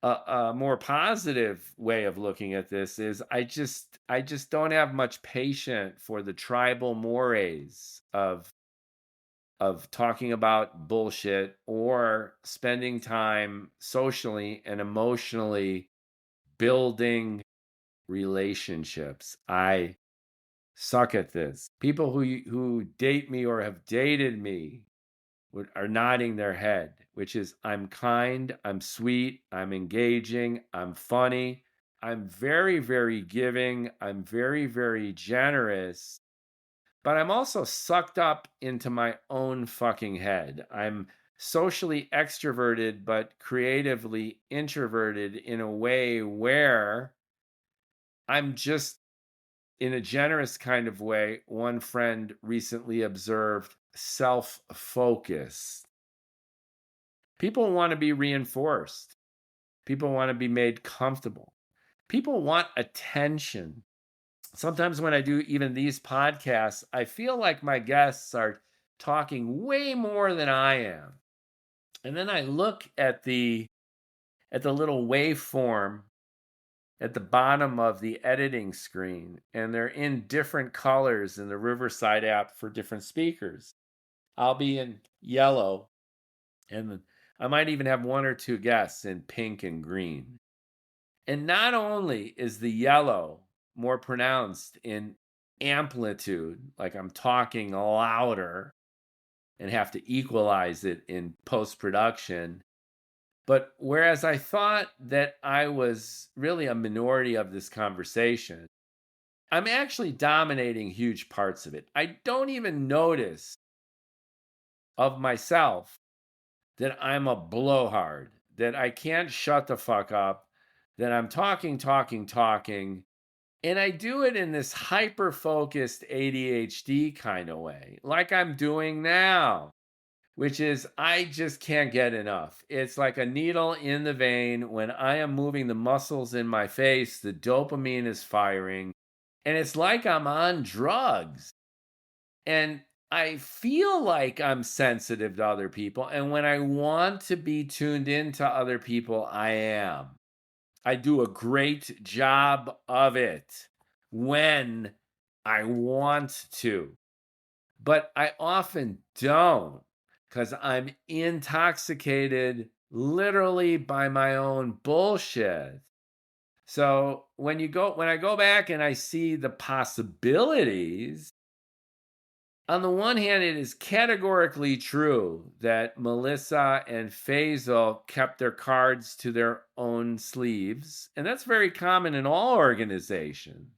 S1: A more positive way of looking at this is I just don't have much patience for the tribal mores of talking about bullshit or spending time socially and emotionally building relationships. I suck at this. People who date me or have dated me are nodding their head, which is I'm kind, I'm sweet, I'm engaging, I'm funny, I'm very, very giving, I'm very, very generous, but I'm also sucked up into my own fucking head. I'm socially extroverted, but creatively introverted in a way where I'm just in a generous kind of way. One friend recently observed self-focused. People want to be reinforced. People want to be made comfortable. People want attention. Sometimes when I do even these podcasts, I feel like my guests are talking way more than I am. And then I look at the little waveform at the bottom of the editing screen, and they're in different colors in the Riverside app for different speakers. I'll be in yellow, and I might even have one or two guests in pink and green. And not only is the yellow more pronounced in amplitude, like I'm talking louder and have to equalize it in post-production, but whereas I thought that I was really a minority of this conversation, I'm actually dominating huge parts of it. I don't even notice of myself that I'm a blowhard, that I can't shut the fuck up, that I'm talking, and I do it in this hyper-focused ADHD kind of way, like I'm doing now, which is I just can't get enough. It's like a needle in the vein. When I am moving the muscles in my face, the dopamine is firing, and it's like I'm on drugs. And I feel like I'm sensitive to other people. And when I want to be tuned into other people, I am. I do a great job of it when I want to, but I often don't because I'm intoxicated literally by my own bullshit. So when I go back and I see the possibilities, on the one hand, it is categorically true that Melissa and Faisal kept their cards to their own sleeves. And that's very common in all organizations.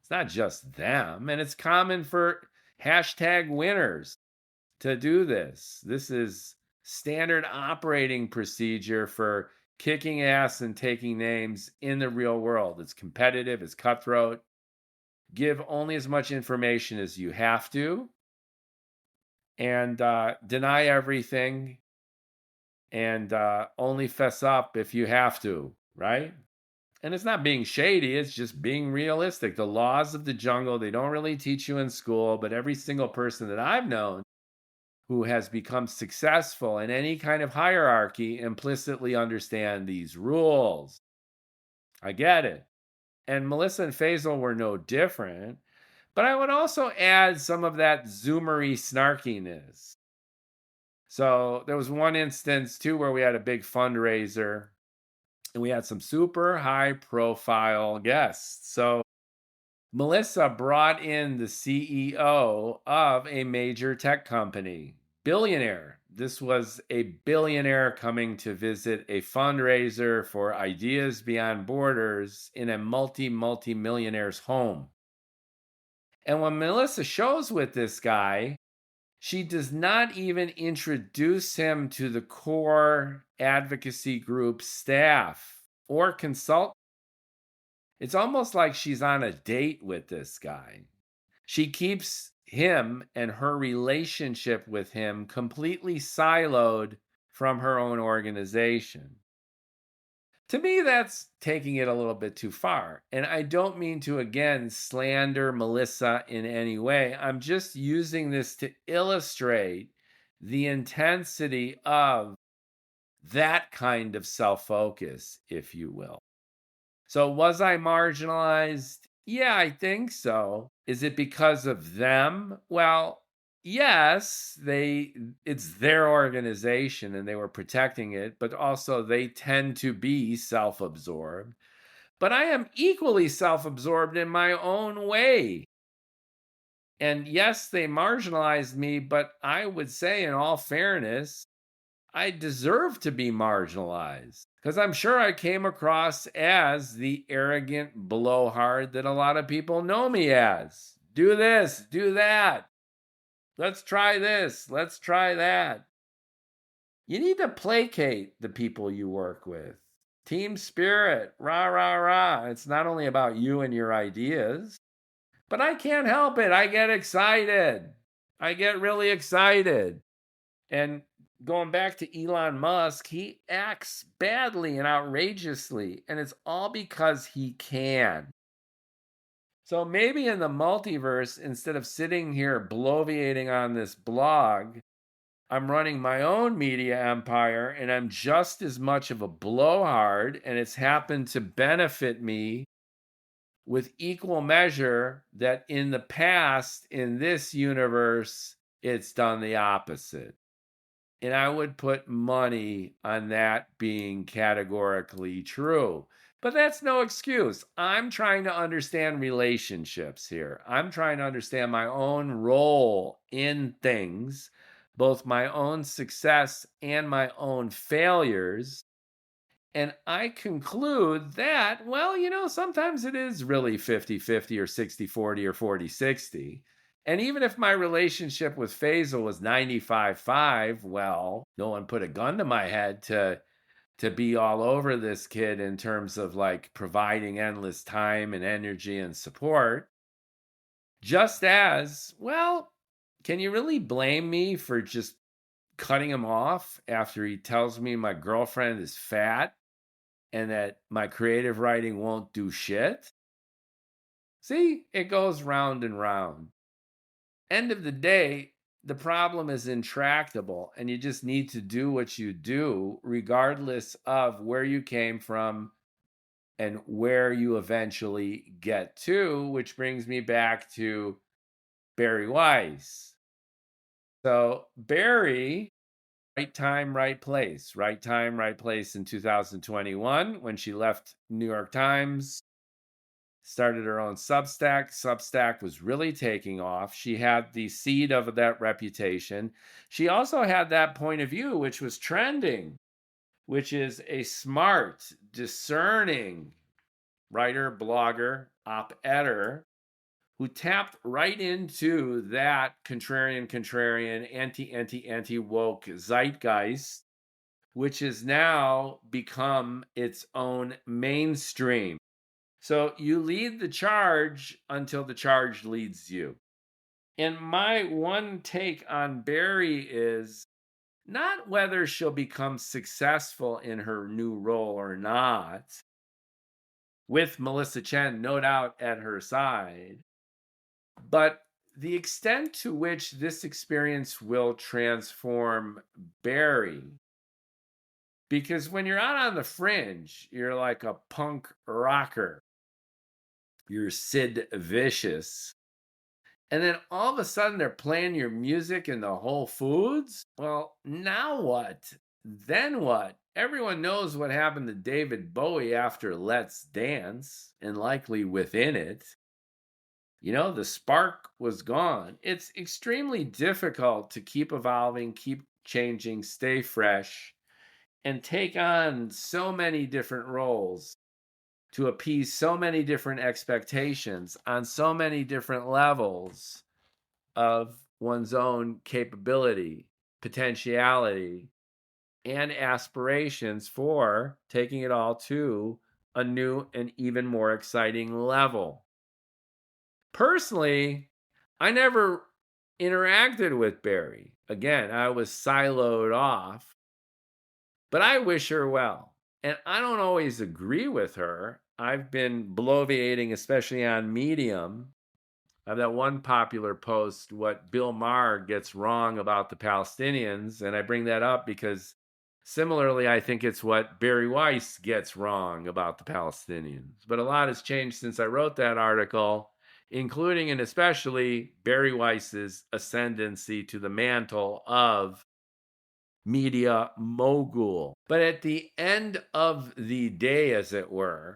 S1: It's not just them. And it's common for hashtag winners to do this. This is standard operating procedure for kicking ass and taking names in the real world. It's competitive, it's cutthroat. Give only as much information as you have to, and deny everything, and only fess up if you have to, right? And it's not being shady, it's just being realistic. The laws of the jungle, they don't really teach you in school, but every single person that I've known who has become successful in any kind of hierarchy implicitly understand these rules. I get it. And Melissa and Faisal were no different. But I would also add some of that zoomery snarkiness. So there was one instance too where we had a big fundraiser and we had some super high profile guests. So Melissa brought in the CEO of a major tech company, billionaire. This was a billionaire coming to visit a fundraiser for Ideas Beyond Borders in a multi-millionaire's home. And when Melissa shows with this guy, she does not even introduce him to the core advocacy group staff or consult. It's almost like she's on a date with this guy. She keeps him and her relationship with him completely siloed from her own organization. To me, that's taking it a little bit too far. And I don't mean to, again, slander Melissa in any way. I'm just using this to illustrate the intensity of that kind of self-focus, if you will. So was I marginalized? Yeah, I think so. Is it because of them? Well, yes, it's their organization and they were protecting it, but also they tend to be self-absorbed. But I am equally self-absorbed in my own way. And yes, they marginalized me, but I would say in all fairness, I deserve to be marginalized because I'm sure I came across as the arrogant blowhard that a lot of people know me as. Do this, do that. Let's try this, let's try that. You need to placate the people you work with. Team spirit, rah, rah, rah. It's not only about you and your ideas, but I can't help it. I get excited. I get really excited. And going back to Elon Musk, he acts badly and outrageously, and it's all because he can. So maybe in the multiverse, instead of sitting here bloviating on this blog, I'm running my own media empire and I'm just as much of a blowhard, and it's happened to benefit me with equal measure that in the past, in this universe, it's done the opposite. And I would put money on that being categorically true. But that's no excuse. I'm trying to understand relationships here. I'm trying to understand my own role in things, both my own success and my own failures. And I conclude that, well, sometimes it is really 50-50 or 60-40 or 40-60. And even if my relationship with Faisal was 95-5, well, no one put a gun to my head to be all over this kid in terms of like providing endless time and energy and support. Just as, well, can you really blame me for just cutting him off after he tells me my girlfriend is fat and that my creative writing won't do shit? See, it goes round and round. End of the day, the problem is intractable, and you just need to do what you do, regardless of where you came from, and where you eventually get to, which brings me back to Barry Weiss. So Barry, right time, right place. Right time, right place in 2021 when she left New York Times, started her own Substack. Substack was really taking off. She had the seed of that reputation. She also had that point of view, which was trending, which is a smart, discerning writer, blogger, op-eder who tapped right into that contrarian, anti-woke zeitgeist, which has now become its own mainstream. So you lead the charge until the charge leads you. And my one take on Bari is not whether she'll become successful in her new role or not, with Melissa Chen, no doubt, at her side, but the extent to which this experience will transform Bari. Because when you're out on the fringe, you're like a punk rocker. You're Sid Vicious. And then all of a sudden they're playing your music in the Whole Foods. Well, now what? Then what? Everyone knows what happened to David Bowie after Let's Dance, and likely within it. You know, the spark was gone. It's extremely difficult to keep evolving, keep changing, stay fresh, and take on so many different roles to appease so many different expectations on so many different levels of one's own capability, potentiality, and aspirations for taking it all to a new and even more exciting level. Personally, I never interacted with Bari. Again, I was siloed off, but I wish her well. And I don't always agree with her. I've been bloviating, especially on Medium. I have that one popular post, what Bill Maher gets wrong about the Palestinians. And I bring that up because similarly, I think it's what Barry Weiss gets wrong about the Palestinians. But a lot has changed since I wrote that article, including and especially Barry Weiss's ascendancy to the mantle of media mogul. But at the end of the day, as it were,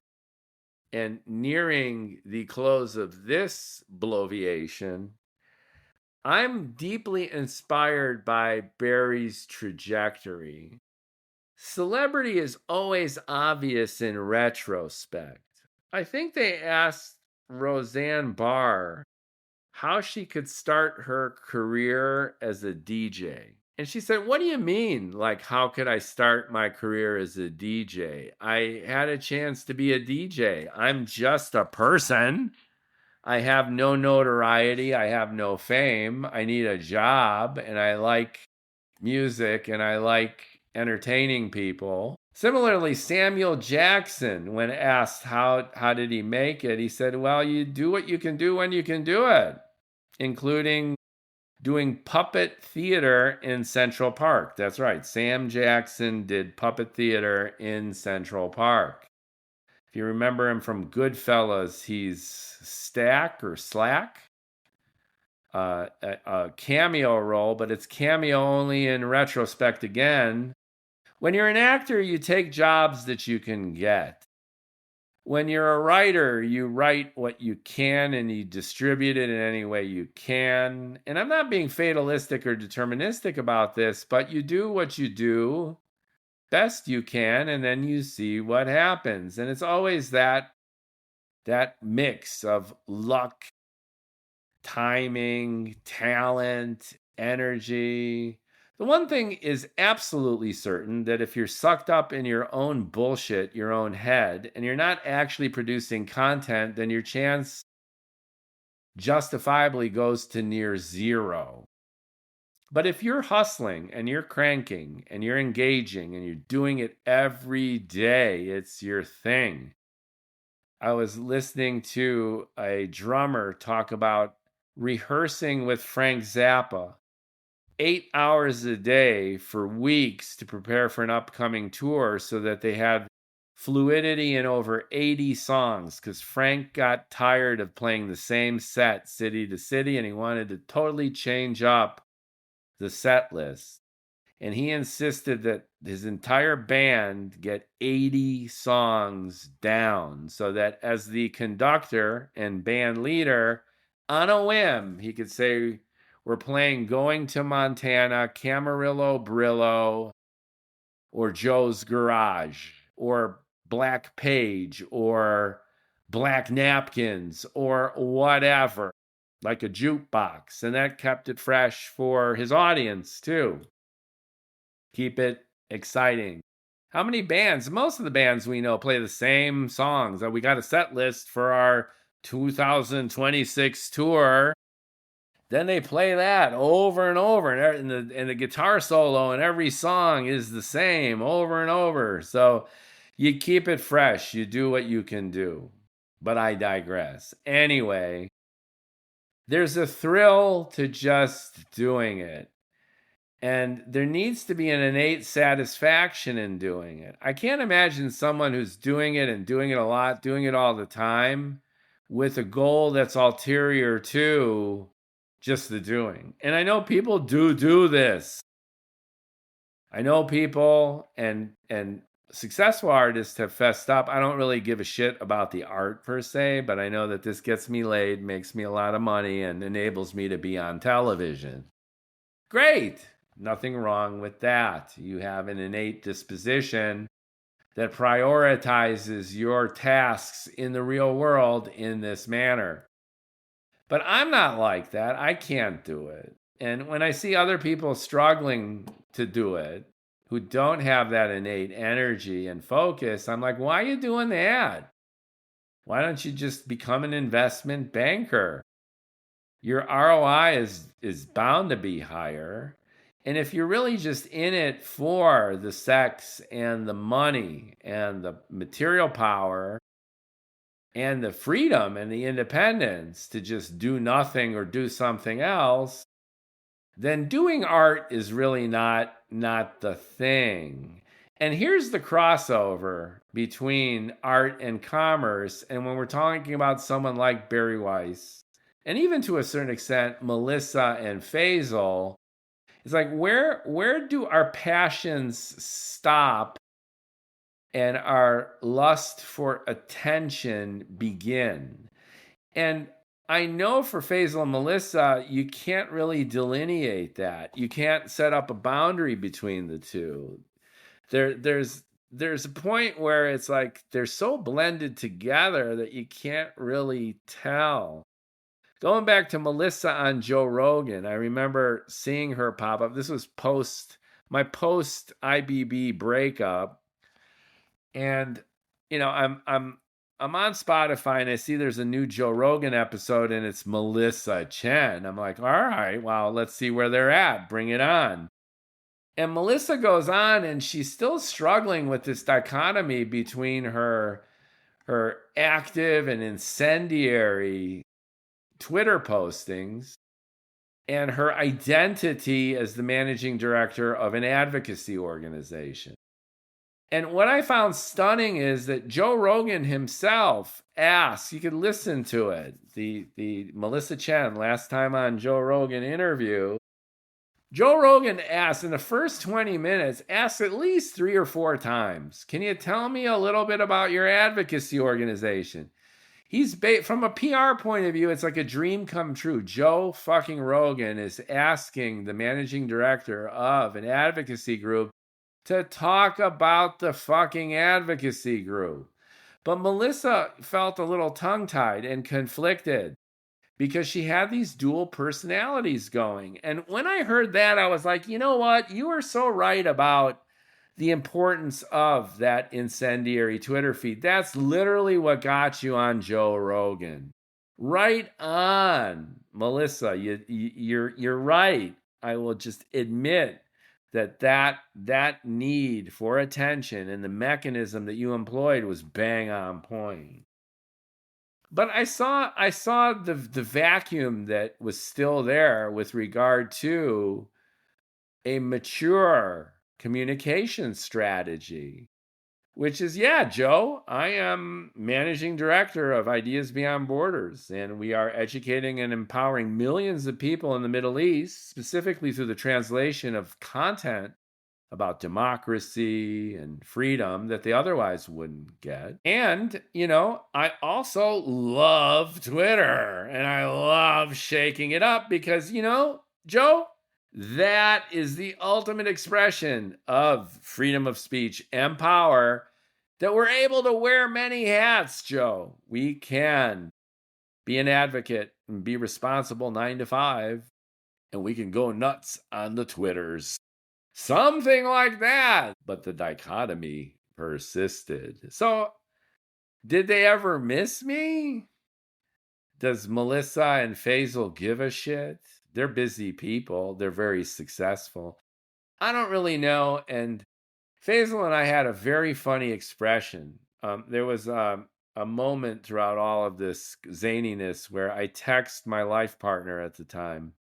S1: and nearing the close of this bloviation, I'm deeply inspired by Barry's trajectory. Celebrity is always obvious in retrospect. I think they asked Roseanne Barr how she could start her career as a DJ. And she said, "What do you mean? Like, how could I start my career as a DJ? I had a chance to be a DJ. I'm just a person. I have no notoriety. I have no fame. I need a job, and I like music, and I like entertaining people." Similarly, Samuel Jackson, when asked how did he make it, he said, "Well, you do what you can do when you can do it," including doing puppet theater in Central Park. That's right. Sam Jackson did puppet theater in Central Park. If you remember him from Goodfellas, he's Stack or Slack, a cameo role, but it's cameo only in retrospect again. When you're an actor, you take jobs that you can get. When you're a writer, you write what you can and you distribute it in any way you can. And I'm not being fatalistic or deterministic about this, but you do what you do best you can, and then you see what happens. And it's always that mix of luck, timing, talent, energy. The one thing is absolutely certain, that if you're sucked up in your own bullshit, your own head, and you're not actually producing content, then your chance justifiably goes to near zero. But if you're hustling and you're cranking and you're engaging and you're doing it every day, it's your thing. I was listening to a drummer talk about rehearsing with Frank Zappa 8 hours a day for weeks to prepare for an upcoming tour so that they had fluidity in over 80 songs because Frank got tired of playing the same set city to city and he wanted to totally change up the set list. And he insisted that his entire band get 80 songs down so that as the conductor and band leader, on a whim, he could say, we're playing Going to Montana, Camarillo Brillo, or Joe's Garage, or Black Page, or Black Napkins, or whatever, like a jukebox. And that kept it fresh for his audience, too. Keep it exciting. How many bands? Most of the bands we know play the same songs. We got a set list for our 2026 tour. Then they play that over and over, and the guitar solo in every song is the same over and over. So you keep it fresh. You do what you can do. But I digress. Anyway, there's a thrill to just doing it. And there needs to be an innate satisfaction in doing it. I can't imagine someone who's doing it and doing it a lot, doing it all the time, with a goal that's ulterior to just the doing. And I know people do this. I know people and successful artists have fessed up. I don't really give a shit about the art per se, but I know that this gets me laid, makes me a lot of money, and enables me to be on television. Great. Nothing wrong with that. You have an innate disposition that prioritizes your tasks in the real world in this manner. But I'm not like that. I can't do it. And when I see other people struggling to do it, who don't have that innate energy and focus, I'm like, why are you doing that? Why don't you just become an investment banker? Your ROI is bound to be higher. And if you're really just in it for the sex and the money and the material power and the freedom and the independence to just do nothing or do something else, then doing art is really not the thing. And here's the crossover between art and commerce. And when we're talking about someone like Barry Weiss, and even to a certain extent, Melissa and Faisal, it's like, where do our passions stop and our lust for attention begin? And I know for Faisal and Melissa, you can't really delineate that. You can't set up a boundary between the two. There's a point where it's like they're so blended together that you can't really tell. Going back to Melissa on Joe Rogan, I remember seeing her pop up. This was my post IBB breakup, and I'm on Spotify and I see there's a new Joe Rogan episode and it's Melissa Chen. I'm like, all right, well, let's see where they're at. Bring it on. And Melissa goes on and she's still struggling with this dichotomy between her active and incendiary Twitter postings and her identity as the managing director of an advocacy organization. And what I found stunning is that Joe Rogan himself asks, you could listen to it, the Melissa Chen, last time on Joe Rogan interview, Joe Rogan asks in the first 20 minutes, asks at least 3 or 4 times, can you tell me a little bit about your advocacy organization? From a PR point of view, it's like a dream come true. Joe fucking Rogan is asking the managing director of an advocacy group to talk about the fucking advocacy group. But Melissa felt a little tongue-tied and conflicted because she had these dual personalities going. And when I heard that, I was like, you know what? You are so right about the importance of that incendiary Twitter feed. That's literally what got you on Joe Rogan. Right on, Melissa. You're right. I will just admit that need for attention and the mechanism that you employed was bang on point. But I saw the vacuum that was still there with regard to a mature communication strategy. which is, yeah, Joe, I am managing director of Ideas Beyond Borders, and we are educating and empowering millions of people in the Middle East, specifically through the translation of content about democracy and freedom that they otherwise wouldn't get. And, I also love Twitter, and I love shaking it up because, Joe, that is the ultimate expression of freedom of speech and power, that we're able to wear many hats, Joe. We can be an advocate and be responsible 9 to 5, and we can go nuts on the Twitters. Something like that. But the dichotomy persisted. So, did they ever miss me? Does Melissa and Faisal give a shit? They're busy people. They're very successful. I don't really know. And Faisal and I had a very funny expression. There was a moment throughout all of this zaniness where I text my life partner at the time,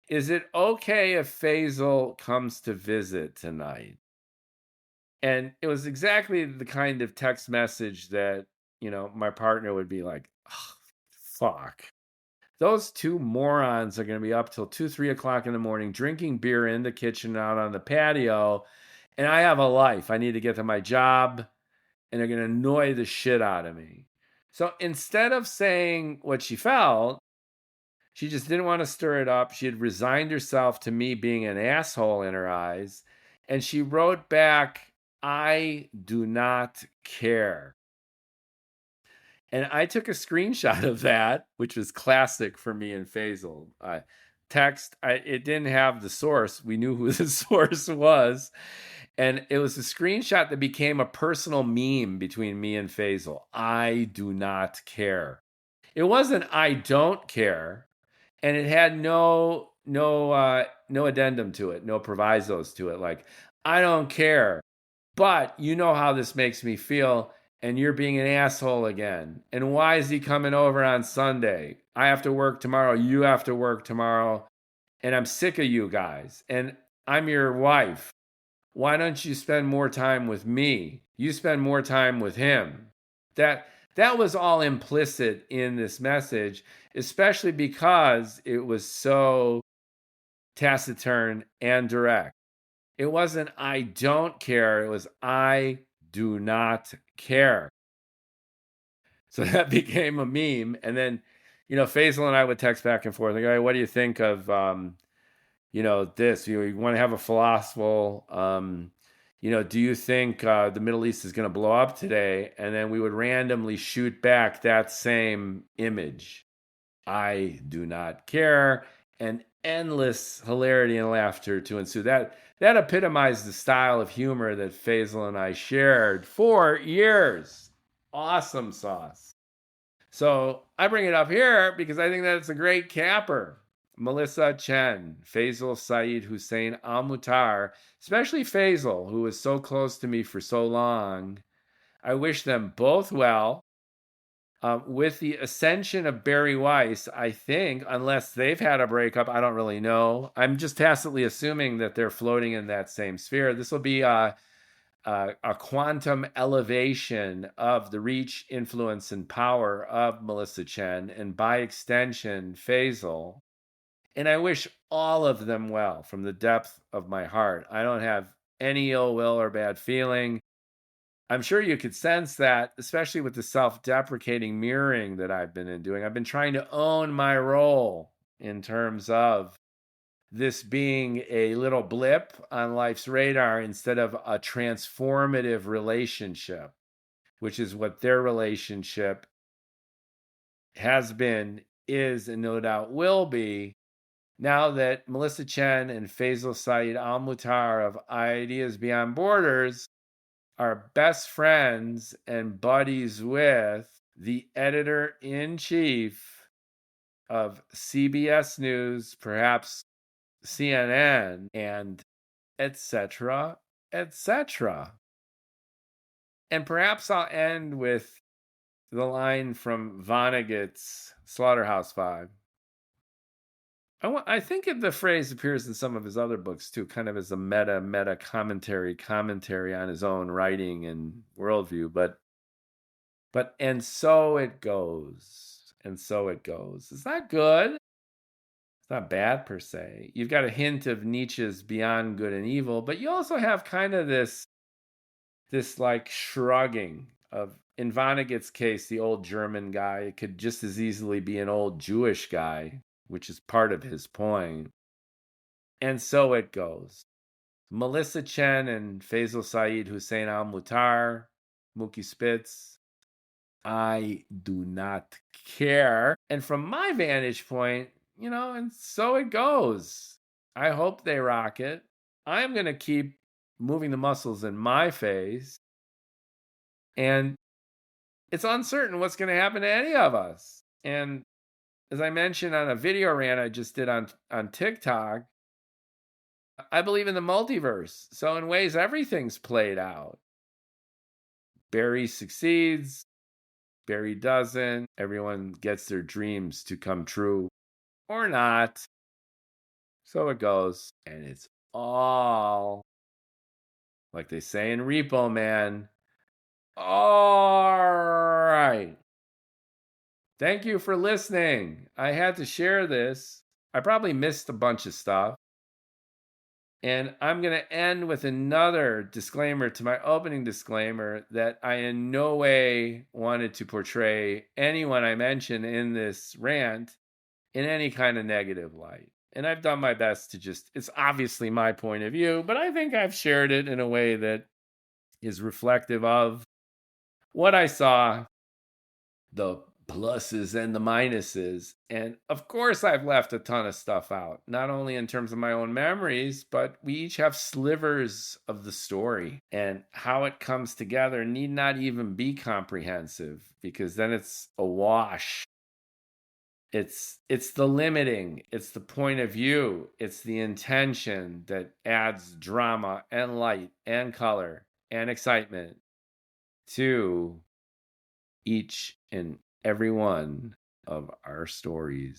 S1: is it okay if Faisal comes to visit tonight? And it was exactly the kind of text message that, my partner would be like, oh, fuck. Those two morons are going to be up till 2, 3 o'clock in the morning, drinking beer in the kitchen out on the patio. And I have a life. I need to get to my job, and they're going to annoy the shit out of me. So instead of saying what she felt, she just didn't want to stir it up. She had resigned herself to me being an asshole in her eyes. And she wrote back, I do not care. And I took a screenshot of that, which was classic for me and Faisal. It didn't have the source. We knew who the source was. And it was a screenshot that became a personal meme between me and Faisal. I do not care. It wasn't I don't care. And it had no addendum to it, no provisos to it. Like, I don't care, but you know how this makes me feel, and you're being an asshole again. And why is he coming over on Sunday? I have to work tomorrow. You have to work tomorrow. And I'm sick of you guys. And I'm your wife. Why don't you spend more time with me? You spend more time with him. That was all implicit in this message, especially because it was so taciturn and direct. It wasn't I don't care, it was I do not care. So that became a meme. And then, Faisal and I would text back and forth. Like, hey, what do you think of, this? You want to have a philosophical, do you think the Middle East is going to blow up today? And then we would randomly shoot back that same image. I do not care. And endless hilarity and laughter to ensue. That epitomized the style of humor that Faisal and I shared for years. Awesome sauce. So I bring it up here because I think that it's a great capper. Melissa Chen, Faisal Saeed Al-Mutar, especially Faisal, who was so close to me for so long. I wish them both well. With the ascension of Barry Weiss, I think, unless they've had a breakup, I don't really know. I'm just tacitly assuming that they're floating in that same sphere. This will be a quantum elevation of the reach, influence, and power of Melissa Chen, and by extension, Faisal. And I wish all of them well from the depth of my heart. I don't have any ill will or bad feeling. I'm sure you could sense that, especially with the self-deprecating mirroring that I've been doing. I've been trying to own my role in terms of this being a little blip on life's radar instead of a transformative relationship, which is what their relationship has been, is, and no doubt will be, now that Melissa Chen and Faisal Saeed Al-Mutar of Ideas Beyond Borders are best friends and buddies with the editor-in-chief of CBS News, perhaps CNN, and etc., etc. And perhaps I'll end with the line from Vonnegut's Slaughterhouse-Five. I think the phrase appears in some of his other books too, kind of as a meta commentary on his own writing and worldview. But and so it goes, and so it goes. It's not good. It's not bad per se. You've got a hint of Nietzsche's Beyond Good and Evil, but you also have kind of this like shrugging of, in Vonnegut's case, the old German guy. It could just as easily be an old Jewish guy, which is part of his point. And so it goes. Melissa Chen and Faisal Saeed Al-Mutar, Mookie Spitz, I do not care. And from my vantage point, and so it goes. I hope they rock it. I'm going to keep moving the muscles in my face. And it's uncertain what's going to happen to any of us. And as I mentioned on a video rant I just did on TikTok, I believe in the multiverse. So in ways, everything's played out. Barry succeeds, Barry doesn't. Everyone gets their dreams to come true or not. So it goes. And it's all, like they say in Repo Man, all right. Thank you for listening. I had to share this. I probably missed a bunch of stuff. And I'm going to end with another disclaimer to my opening disclaimer that I in no way wanted to portray anyone I mention in this rant in any kind of negative light. And I've done my best to it's obviously my point of view, but I think I've shared it in a way that is reflective of what I saw, the pluses and the minuses. And of course, I've left a ton of stuff out, not only in terms of my own memories, but we each have slivers of the story, and how it comes together need not even be comprehensive, because then it's a wash. It's the limiting, it's the point of view, it's the intention that adds drama and light and color and excitement to each and every one of our stories.